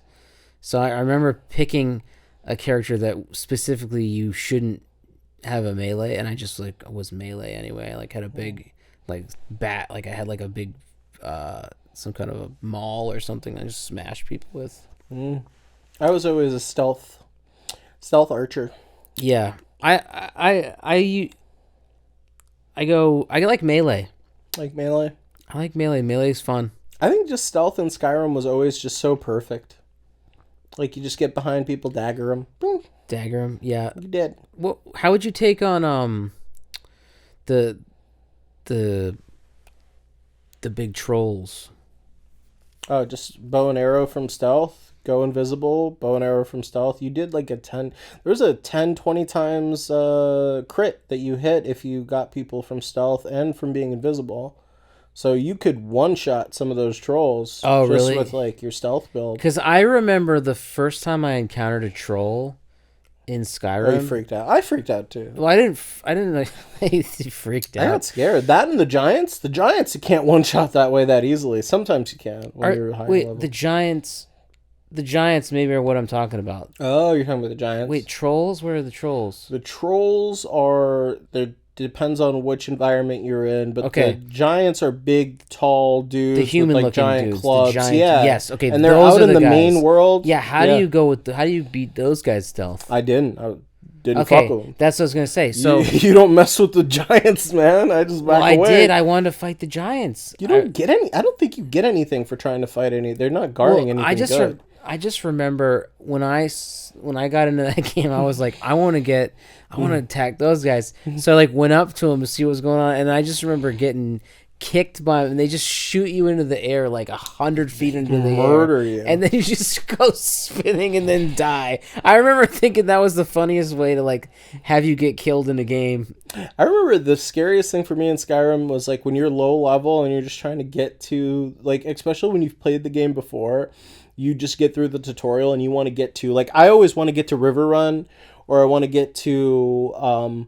So I remember picking a character that specifically you shouldn't have a melee, and I just was melee anyway. I had a big bat, I had a big some kind of a maul or something I just smashed people with. I was always a stealth archer. Yeah. I like melee. Like melee? I like melee. Melee's fun. I think just stealth in Skyrim was always just so perfect. You just get behind people, dagger them. Boom. Dagger them, yeah. You did. Well, how would you take on the big trolls? Oh, just bow and arrow from stealth, go invisible, bow and arrow from stealth. You did a 10. There's a 10, 20 times crit that you hit if you got people from stealth and from being invisible. So you could one-shot some of those trolls. Oh, just really? With your stealth build. Because I remember the first time I encountered a troll in Skyrim. Oh, you freaked out. I freaked out too. Well, I didn't freaked out. I got scared. That and the giants. The giants, you can't one-shot that way that easily. Sometimes you can when you're high level. The giants maybe are what I'm talking about. Oh, you're talking about the giants? Wait, trolls? Where are the trolls? The trolls are... Depends on which environment you're in, but the giants are big, tall dudes the human with giant dudes, clubs. Yeah. Yes, okay. And they're out in the main world. Yeah, how do you go with how do you beat those guys stealth? I didn't fuck with them. That's what I was gonna say. So you don't mess with the giants, man. I just back away. I did. I wanted to fight the giants. You don't get any. I don't think you get anything for trying to fight any. They're not guarding anything good. I just remember when I got into that game, I was like, I want to attack those guys. So I went up to them to see what was going on, and I just remember getting kicked by them, and they just shoot you into the air 100 feet into the murder air, you, and then you just go spinning and then die. I remember thinking that was the funniest way to have you get killed in a game. I remember the scariest thing for me in Skyrim was when you're low level and you're just trying to get to especially when you've played the game before. You just get through the tutorial and you want to get to I always want to get to River Run, or I want to get to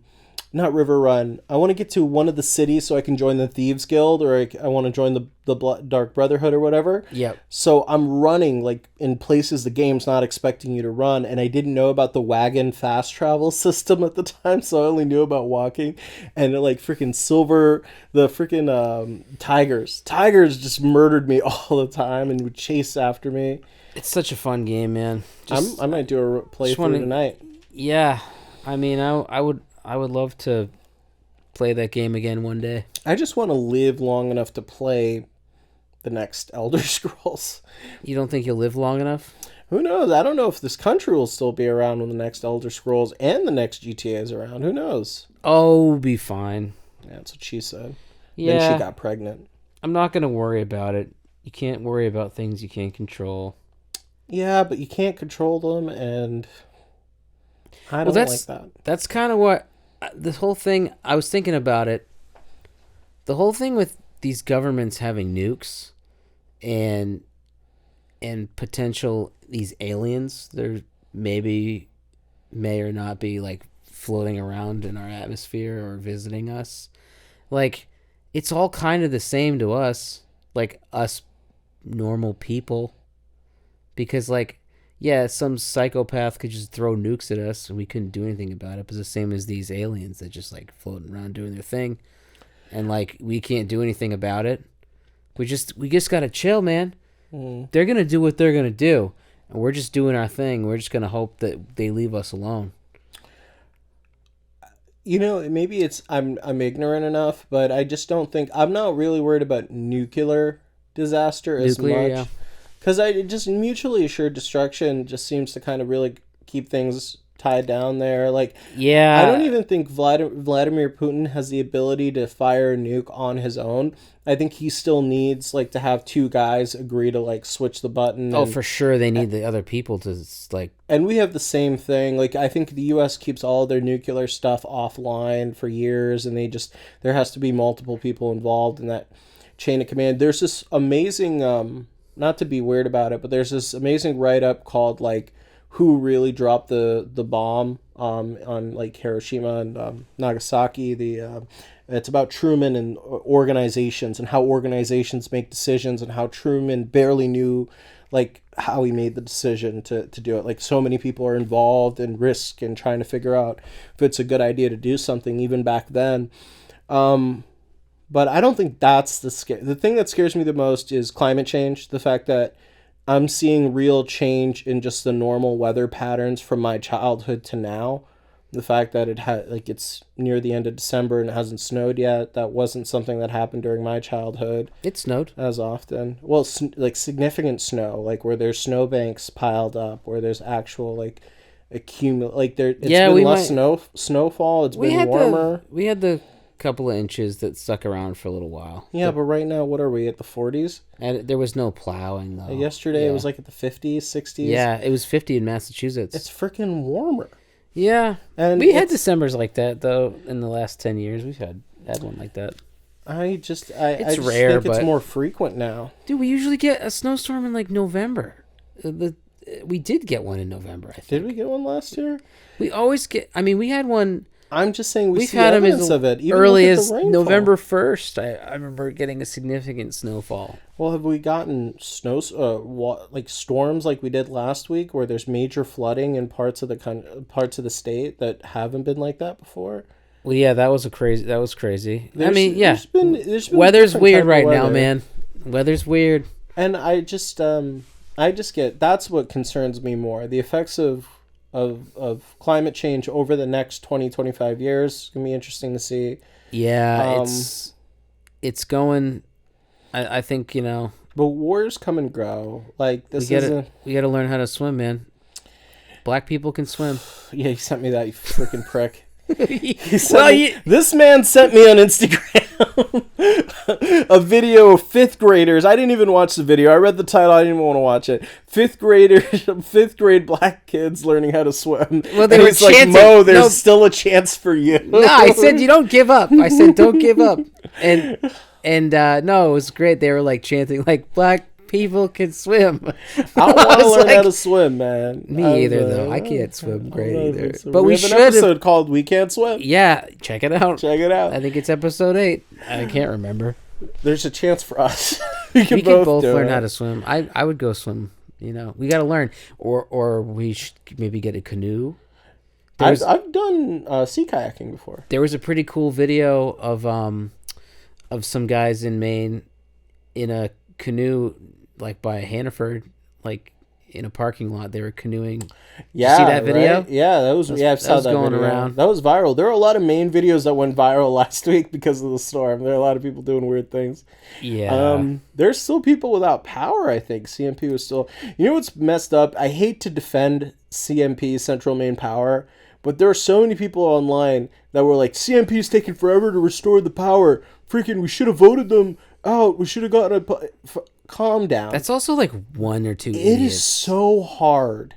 not River Run. I want to get to one of the cities so I can join the Thieves Guild, or I want to join the Dark Brotherhood or whatever. Yep. So I'm running in places the game's not expecting you to run, and I didn't know about the wagon fast travel system at the time, so I only knew about walking. And freaking tigers just murdered me all the time and would chase after me. It's such a fun game, man. I might do a playthrough tonight. Yeah, I mean, I would love to play that game again one day. I just want to live long enough to play the next Elder Scrolls. You don't think you'll live long enough? Who knows? I don't know if this country will still be around when the next Elder Scrolls and the next GTA is around. Who knows? Oh, be fine. Yeah, that's what she said. Yeah. Then she got pregnant. I'm not going to worry about it. You can't worry about things you can't control. Yeah, but you can't control them, and I don't like that. That's kind of what... This whole thing, I was thinking about it. The whole thing with these governments having nukes and potential these aliens, there may or not be floating around in our atmosphere or visiting us. It's all kind of the same to us, us normal people, because some psychopath could just throw nukes at us and we couldn't do anything about it. But it's the same as these aliens that just floating around doing their thing, and we can't do anything about it. We just gotta chill, man. They're gonna do what they're gonna do, and we're just doing our thing. We're just gonna hope that they leave us alone. maybe it's I'm ignorant enough, but I just don't think I'm not really worried about nuclear disaster as much. Because I just mutually assured destruction just seems to kind of really keep things tied down there. Like, I don't even think Vladimir Putin has the ability to fire a nuke on his own. I think he still needs like to have two guys agree to like switch the button. Oh, for sure, they need the other people to like. And we have the same thing. Like, I think the U.S. keeps all their nuclear stuff offline for years, and there has to be multiple people involved in that chain of command. There's this amazing, not to be weird about it, but there's this amazing write-up called like who really dropped the bomb on like Hiroshima and Nagasaki. It's about Truman and organizations and how organizations make decisions, and how Truman barely knew like how he made the decision to do it. Like, so many people are involved in risk and trying to figure out if it's a good idea to do something even back then. But I don't think that's the thing that scares me the most is climate change. The fact that I'm seeing real change in just the normal weather patterns from my childhood to now. The fact that it's near the end of December and it hasn't snowed yet. That wasn't something that happened during my childhood. It snowed as often. Well, like significant snow, like where there's snowbanks piled up, where there's actual like like there. It's been less snowfall. It's been warmer. We had the couple of inches that stuck around for a little while. Yeah, but right now, what are we at the 40s? And there was no plowing though. Yesterday it was like at the 50s, 60s. Yeah, it was 50 in Massachusetts. It's freaking warmer. Yeah, and we had Decembers like that though. In the last 10 years, we've had one like that. I just rare, think it's more frequent now. Dude, we usually get a snowstorm in like November. We did get one in November, I think. Did we get one last year? We always get. I mean, we had one. I'm just saying we've see had evidence of it. Even early as November 1st, I remember getting a significant snowfall. Well, have we gotten like storms like we did last week, where there's major flooding in parts of the state that haven't been like that before? Well, yeah, that was crazy. There's been weather's weird right now, man. Weather's weird, and I just get that's what concerns me more. The effects of climate change over the next 20-25 years. It's going to be interesting to see. Yeah, it's going, I think, But wars come and go. Like, we got to learn how to swim, man. Black people can swim. Yeah, he sent me that, you freaking prick. This man sent me on Instagram a video of fifth graders. I didn't even watch the video. I read the title. I didn't even want to watch it. Fifth grade black kids learning how to swim. Well, they were chanting, like, Mo, there's still a chance for you. No, I said you don't give up. I said don't give up. And no, it was great. They were like chanting like black people can swim. I don't want to learn how to swim, man. Me either, though. I can't swim great either. But we have an episode called "We Can't Swim." Yeah, check it out. I think it's episode 8. I can't remember. There's a chance for us. we can both learn how to swim. I would go swim. We got to learn, or we should maybe get a canoe. I've done sea kayaking before. There was a pretty cool video of some guys in Maine in a canoe, like by Hannaford, like in a parking lot. They were canoeing. Yeah, you see that video? Right? Yeah, I saw that going video. Around. That was viral. There were a lot of Maine videos that went viral last week because of the storm. There are a lot of people doing weird things. Yeah. There's still people without power, I think. CMP was still... You know what's messed up? I hate to defend CMP, Central Maine Power, but there are so many people online that were like, CMP's taking forever to restore the power. Freaking, we should have voted them out. We should have gotten a... Calm down. That's also like one or two It idiots. is so hard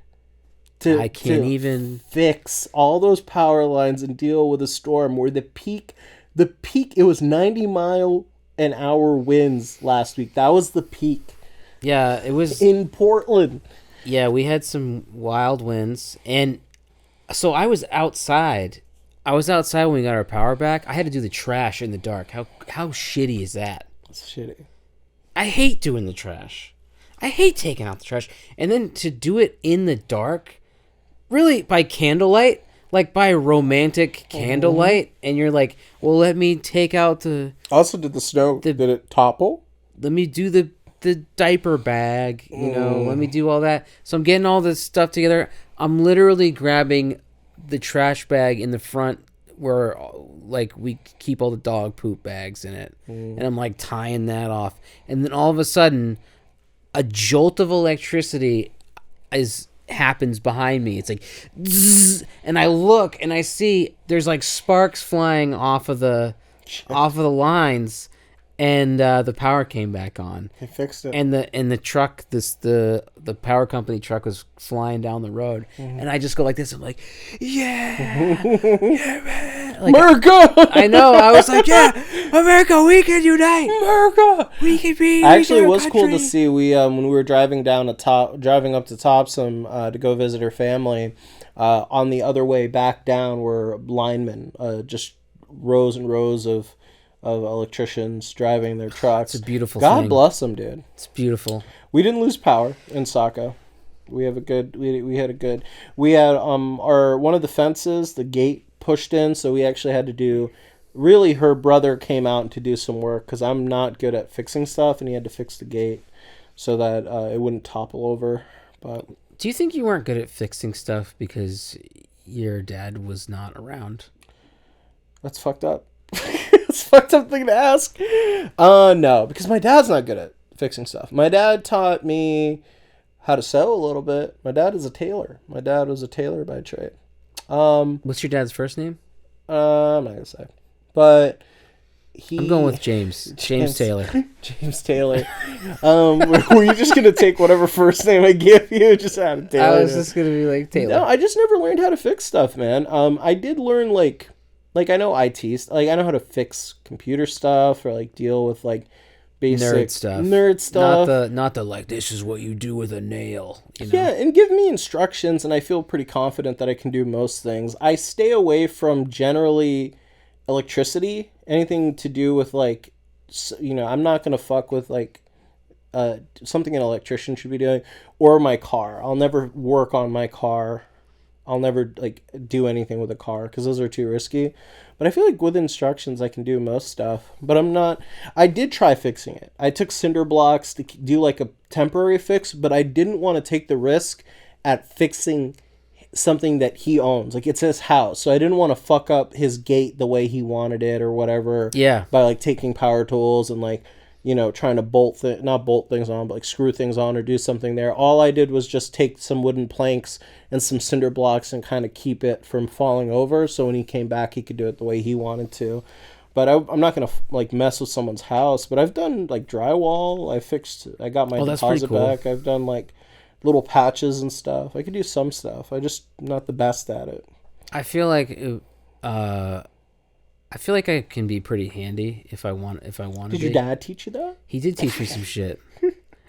I can't even fix all those power lines and deal with a storm where the peak, it was 90-mile-an-hour winds last week. That was the peak. Yeah, it was in Portland. Yeah, we had some wild winds, and so I was outside. When we got our power back. I had to do the trash in the dark. How shitty is that? It's shitty. I hate doing the trash. I hate taking out the trash. And then to do it in the dark, really by candlelight, like by romantic candlelight, and you're like, well, let me take out the... Also, did the snow, did it topple? Let me do the diaper bag, let me do all that. So I'm getting all this stuff together. I'm literally grabbing the trash bag in the front where like we keep all the dog poop bags in it, and I'm like tying that off, and then all of a sudden, a jolt of electricity happens behind me. It's like, zzz, and I look and I see there's like sparks flying off of the lines, and the power came back on. They fixed it. And the truck, the power company truck was flying down the road, and I just go like this. I'm like, yeah, yeah, man. Like, America. I know. I was like, yeah, America, we can unite. America, we can be. Actually, it was cool to see. We when we were driving up to Topsom to go visit her family. On the other way back down were linemen, just rows and rows of electricians driving their trucks. It's a beautiful God thing. bless them, dude. It's beautiful. We didn't lose power in Saco. We had our one of the fences, the gate pushed in, so we actually had to do, really her brother came out to do some work because I'm not good at fixing stuff, and he had to fix the gate so that it wouldn't topple over. But do you think you weren't good at fixing stuff because your dad was not around? That's fucked up. It's a fucked up thing to ask. No, because my dad's not good at fixing stuff. My dad taught me how to sew a little bit. My dad is a tailor. My dad was a tailor by trade. What's your dad's first name? I'm not gonna say, but I'm going with James. James Taylor. James Taylor. Were you just gonna take whatever first name I give you? Just out of Taylor. I was just gonna be like Taylor. No, I just never learned how to fix stuff, man. I did learn like I know IT, like I know how to fix computer stuff or like deal with like basic nerd stuff. Not the like this is what you do with a nail. You know? Yeah, and give me instructions, and I feel pretty confident that I can do most things. I stay away from generally electricity, anything to do with like, I'm not gonna fuck with like something an electrician should be doing, or my car. I'll never work on my car. I'll never like do anything with a car because those are too risky. But I feel like with instructions I can do most stuff. But I'm not. I did try fixing it. I took cinder blocks to do like a temporary fix, but I didn't want to take the risk at fixing something that he owns. Like it's his house, so I didn't want to fuck up his gate the way he wanted it or whatever. Yeah. By like taking power tools and like, trying to not bolt things on, but like screw things on or do something there. All I did was just take some wooden planks and some cinder blocks and kind of keep it from falling over. So when he came back, he could do it the way he wanted to. But I'm not going to like mess with someone's house, but I've done like drywall. I got my deposit back. I've done like little patches and stuff. I could do some stuff. I just not the best at it. I feel like I can be pretty handy if I want to. Did your dad teach you that? He did teach me some shit.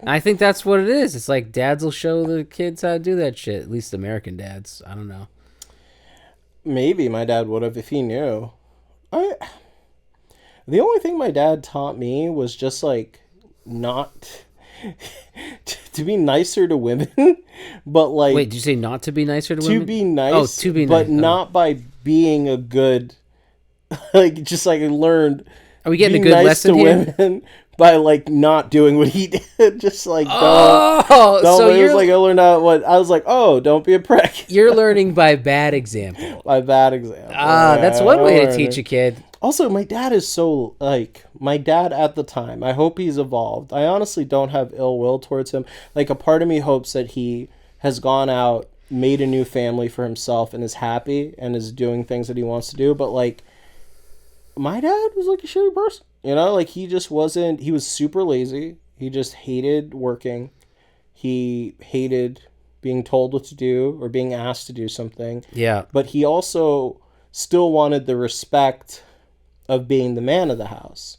I think that's what it is. It's like dads will show the kids how to do that shit. At least American dads. I don't know. Maybe my dad would have if he knew. The only thing my dad taught me was just like not to be nicer to women, but like. Wait, did you say not to be nicer to women? To be nice. Oh, to be nice. But not by being a good. Like just like I learned. Are we getting a good lesson here? Women by like not doing what he did. Just like don't. So it was like I learned out what I was like. Oh, don't be a prick. You're learning by bad example. By bad example. That's one way to teach a kid. Also, my dad is so like my dad at the time. I hope he's evolved. I honestly don't have ill will towards him. Like a part of me hopes that he has gone out, made a new family for himself, and is happy and is doing things that he wants to do. But like. My dad was like a shitty person, like he just wasn't, he was super lazy. He just hated working. He hated being told what to do or being asked to do something. Yeah. But he also still wanted the respect of being the man of the house,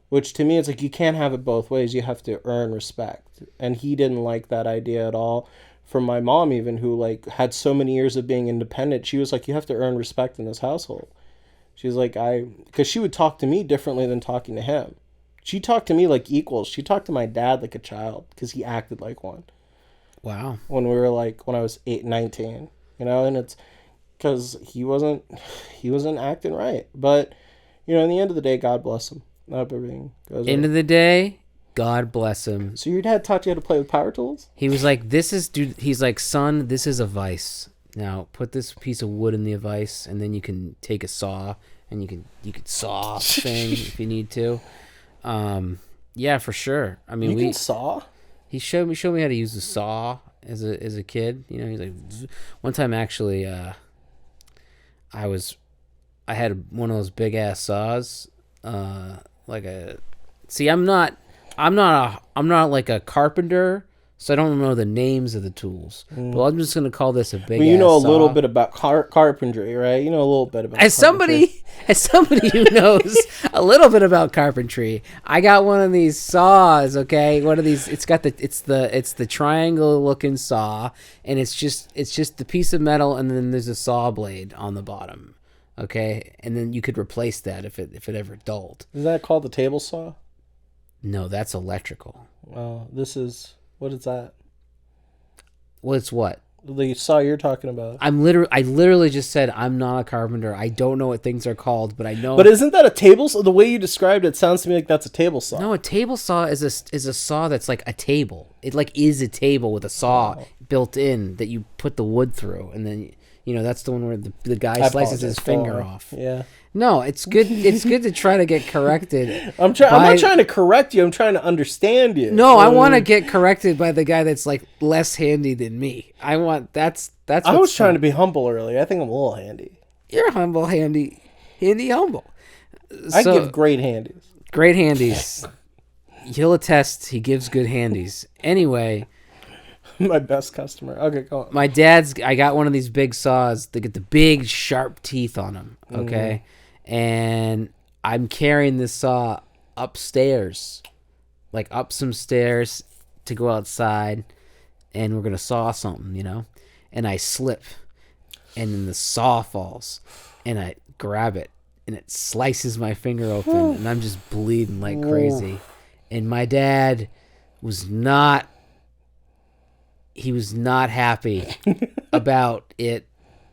which to me, it's like, you can't have it both ways. You have to earn respect. And he didn't like that idea at all. From my mom, even, who like had so many years of being independent, she was like, you have to earn respect in this household. She was like, because she would talk to me differently than talking to him. She talked to me like equals. She talked to my dad like a child because he acted like one. Wow. When I was 19, and it's because he wasn't acting right. But, in the end of the day, God bless him. Not everything goes End of the day, God bless him. So your dad taught you how to play with power tools? He was like, he's like, son, this is a vice. Now put this piece of wood in the vise, and then you can take a saw and you can saw thing if you need to. Yeah, for sure. I mean, you can saw. He showed me how to use the saw as a kid. You know, he's like, one time actually, I had one of those big ass saws, like a. See, I'm not like a carpenter, so I don't know the names of the tools. But I'm just gonna call this a big. Well, you know a saw. little bit about carpentry, right? You know a little bit about. As somebody who knows a little bit about carpentry, I got one of these saws. Okay, one of these. It's the triangle looking saw, and it's just the piece of metal, and then there's a saw blade on the bottom. Okay, and then you could replace that if it ever dulled. Is that called the table saw? No, that's electrical. Oh, what is that? Well, it's what? The saw you're talking about. I literally just said I'm not a carpenter. I don't know what things are called, but I know. But isn't that a table saw? The way you described it sounds to me like that's a table saw. No, a table saw is a saw that's like a table. It like is a table with a saw built in that you put the wood through, and then that's the one where the guy slices his finger off. Yeah. No, it's good. It's good to try to get corrected. I'm not trying to correct you. I'm trying to understand you. No, I want to get corrected by the guy that's like less handy than me. I was trying to be humble earlier. I think I'm a little handy. You're humble, handy, humble. I give great handies. Great handies. He'll attest. He gives good handies. Anyway. My best customer. Okay, go on. I got one of these big saws. They get the big sharp teeth on them. Okay. And I'm carrying this saw upstairs, like up some stairs to go outside, and we're going to saw something, and I slip, and then the saw falls, and I grab it, and it slices my finger open, and I'm just bleeding like crazy. And my dad was not happy about it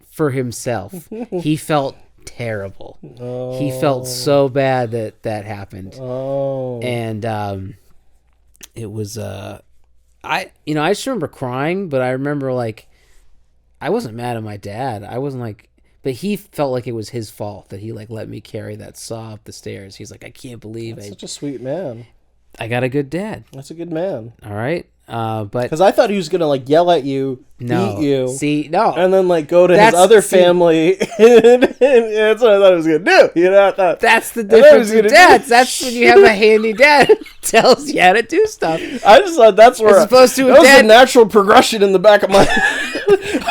for himself. He felt terrible. Oh. He felt so bad that happened. Oh. And it was I just remember crying, but I remember like I wasn't mad at my dad. I wasn't like, but he felt like it was his fault that he like let me carry that saw up the stairs. He's like, I can't believe That's such a sweet man. I got a good dad. That's a good man. All right. But because I thought he was gonna like yell at you, beat you, and then like go to his other family. And that's what I thought he was gonna do. I thought that's the difference with dads. That's when you have a handy dad who tells you how to do stuff. I just thought that's where as opposed to that was a natural progression in the back of my.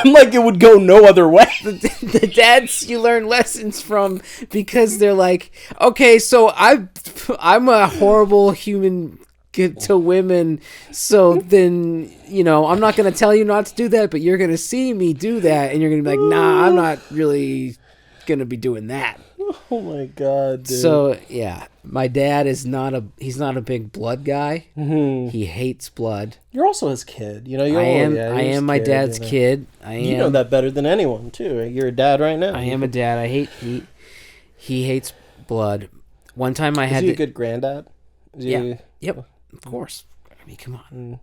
I'm like it would go no other way. The dads you learn lessons from because they're like, okay, so I'm a horrible human to women, so then I'm not going to tell you not to do that, but you're going to see me do that, and you're going to be like, nah, I'm not really going to be doing that. Oh my god, dude. So yeah, my dad he's not a big blood guy. Mm-hmm. He hates blood. You're also his kid, I am my dad's kid. You know that better than anyone too. You're a dad right now. I am a dad. He hates blood. One time Is he a good granddad? Yep. Of course. I mean, come on.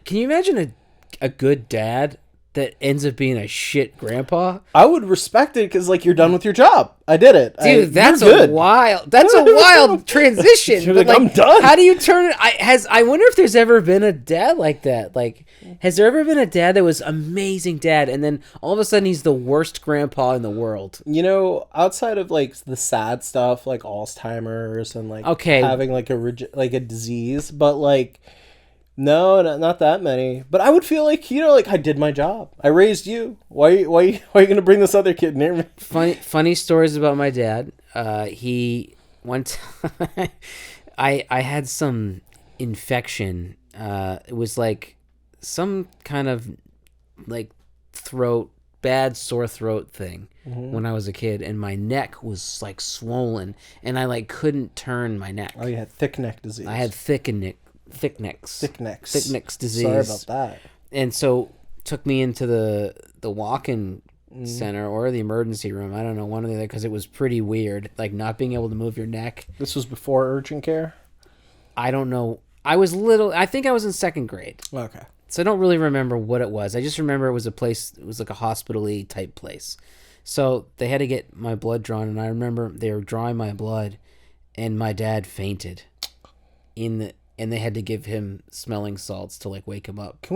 Can you imagine a good dad that ends up being a shit grandpa? I would respect it because like you're done with your job. I did it, dude. That's a wild transition. Like, I'm done. How do you turn it? I wonder if there's ever been a dad like that. Like, has there ever been a dad that was amazing dad, and then all of a sudden he's the worst grandpa in the world? Outside of like the sad stuff, like Alzheimer's and like having like a disease, but like. No, not that many. But I would feel like, like I did my job. I raised you. Why are you going to bring this other kid near me? Funny stories about my dad. One time I had some infection. It was like some kind of like bad sore throat thing when I was a kid, and my neck was like swollen, and I like couldn't turn my neck. Oh, you had thick neck disease. I had thick necks disease. Sorry about that. And so took me into the walk-in center or the emergency room. I don't know, one or the other, because it was pretty weird, like not being able to move your neck. This was before urgent care? I don't know. I think I was in second grade. Okay. So I don't really remember what it was. I just remember it was a place. It was like a hospital-y type place. So they had to get my blood drawn, and I remember they were drawing my blood, and my dad fainted and they had to give him smelling salts to like wake him up.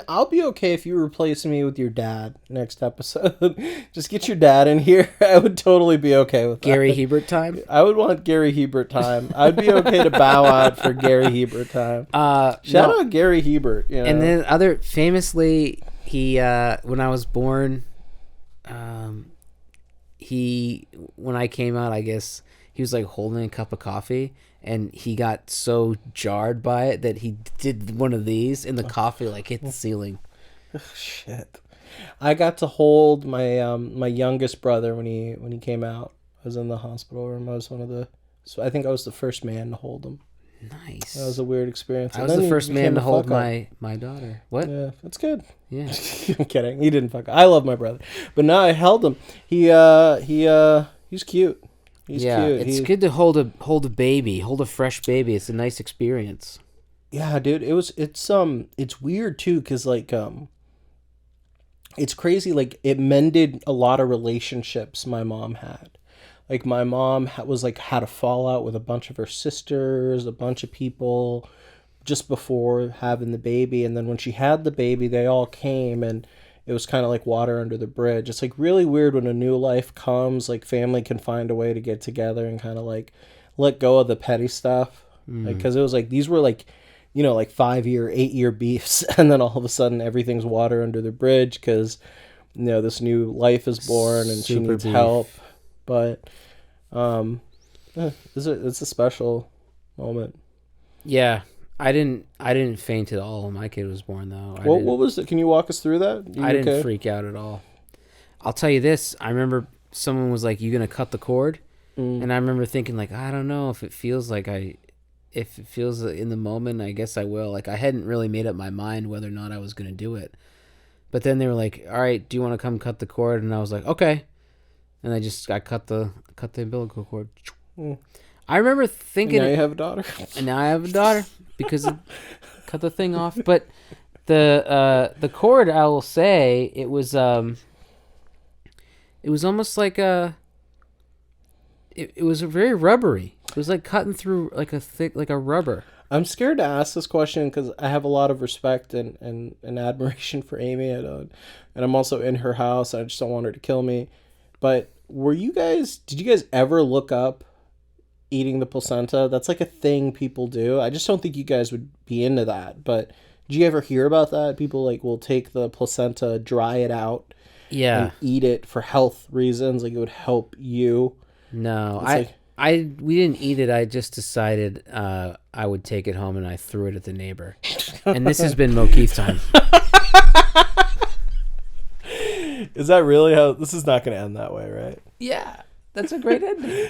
I'll be okay if you replace me with your dad next episode. Just get your dad in here. I would totally be okay with that. Gary Hebert time? I would want Gary Hebert time. I'd be okay to bow out for Gary Hebert time. Shout out Gary Hebert. You know? And then famously, he, when I was born, when I came out, I guess he was like holding a cup of coffee, and he got so jarred by it that he did one of these, and the coffee like hit the ceiling. Oh, shit. I got to hold my my youngest brother when he came out. I was in the hospital room. I think I was the first man to hold him. Nice. That was a weird experience. I was the first man to hold my daughter. What? Yeah, that's good. Yeah. I'm kidding. He didn't fuck. I love my brother, but no, I held him. He's cute. He's cute. It's good to hold a baby, hold a fresh baby. It's a nice experience. Yeah, dude. It's weird too, cause like it's crazy. Like it mended a lot of relationships my mom had. Like my mom had a fallout with a bunch of her sisters, a bunch of people, just before having the baby, and then when she had the baby, they all came and. It was kind of like water under the bridge. It's like really weird when a new life comes, like family can find a way to get together and kind of like let go of the petty stuff. Like, cause it was like, these were like, you know, like 5-year, 8-year beefs. And then all of a sudden everyth's water under the bridge. Cause you know, this new life is born and she needs help. But, it's a special moment. Yeah. I didn't faint at all when my kid was born, though. What was it? Can you walk us through that? I didn't freak out at all. I'll tell you this. I remember someone was like, "You gonna cut the cord?" And I remember thinking, like, I don't know if it feels in the moment. I guess I will. Like, I hadn't really made up my mind whether or not I was gonna do it. But then they were like, "All right, do you want to come cut the cord?" And I was like, "Okay." And I cut the umbilical cord. I remember thinking. And now you have a daughter. And now I have a daughter. Because it cut the thing off, but the cord, I will say, it was almost like it was very rubbery. It was like cutting through like a rubber. I'm scared to ask this question because I have a lot of respect and admiration for Amy, and I'm also in her house. I just don't want her to kill me. But did you guys ever look up eating the placenta? That's like a thing people do. I just don't think you guys would be into that. But did you ever hear about that? People like will take the placenta, dry it out, and eat it for health reasons. Like it would help you. No, we didn't eat it. I just decided I would take it home and I threw it at the neighbor. And this has been Mo Keith time. Is that really how this is not going to end that way, right? Yeah. That's a great ending.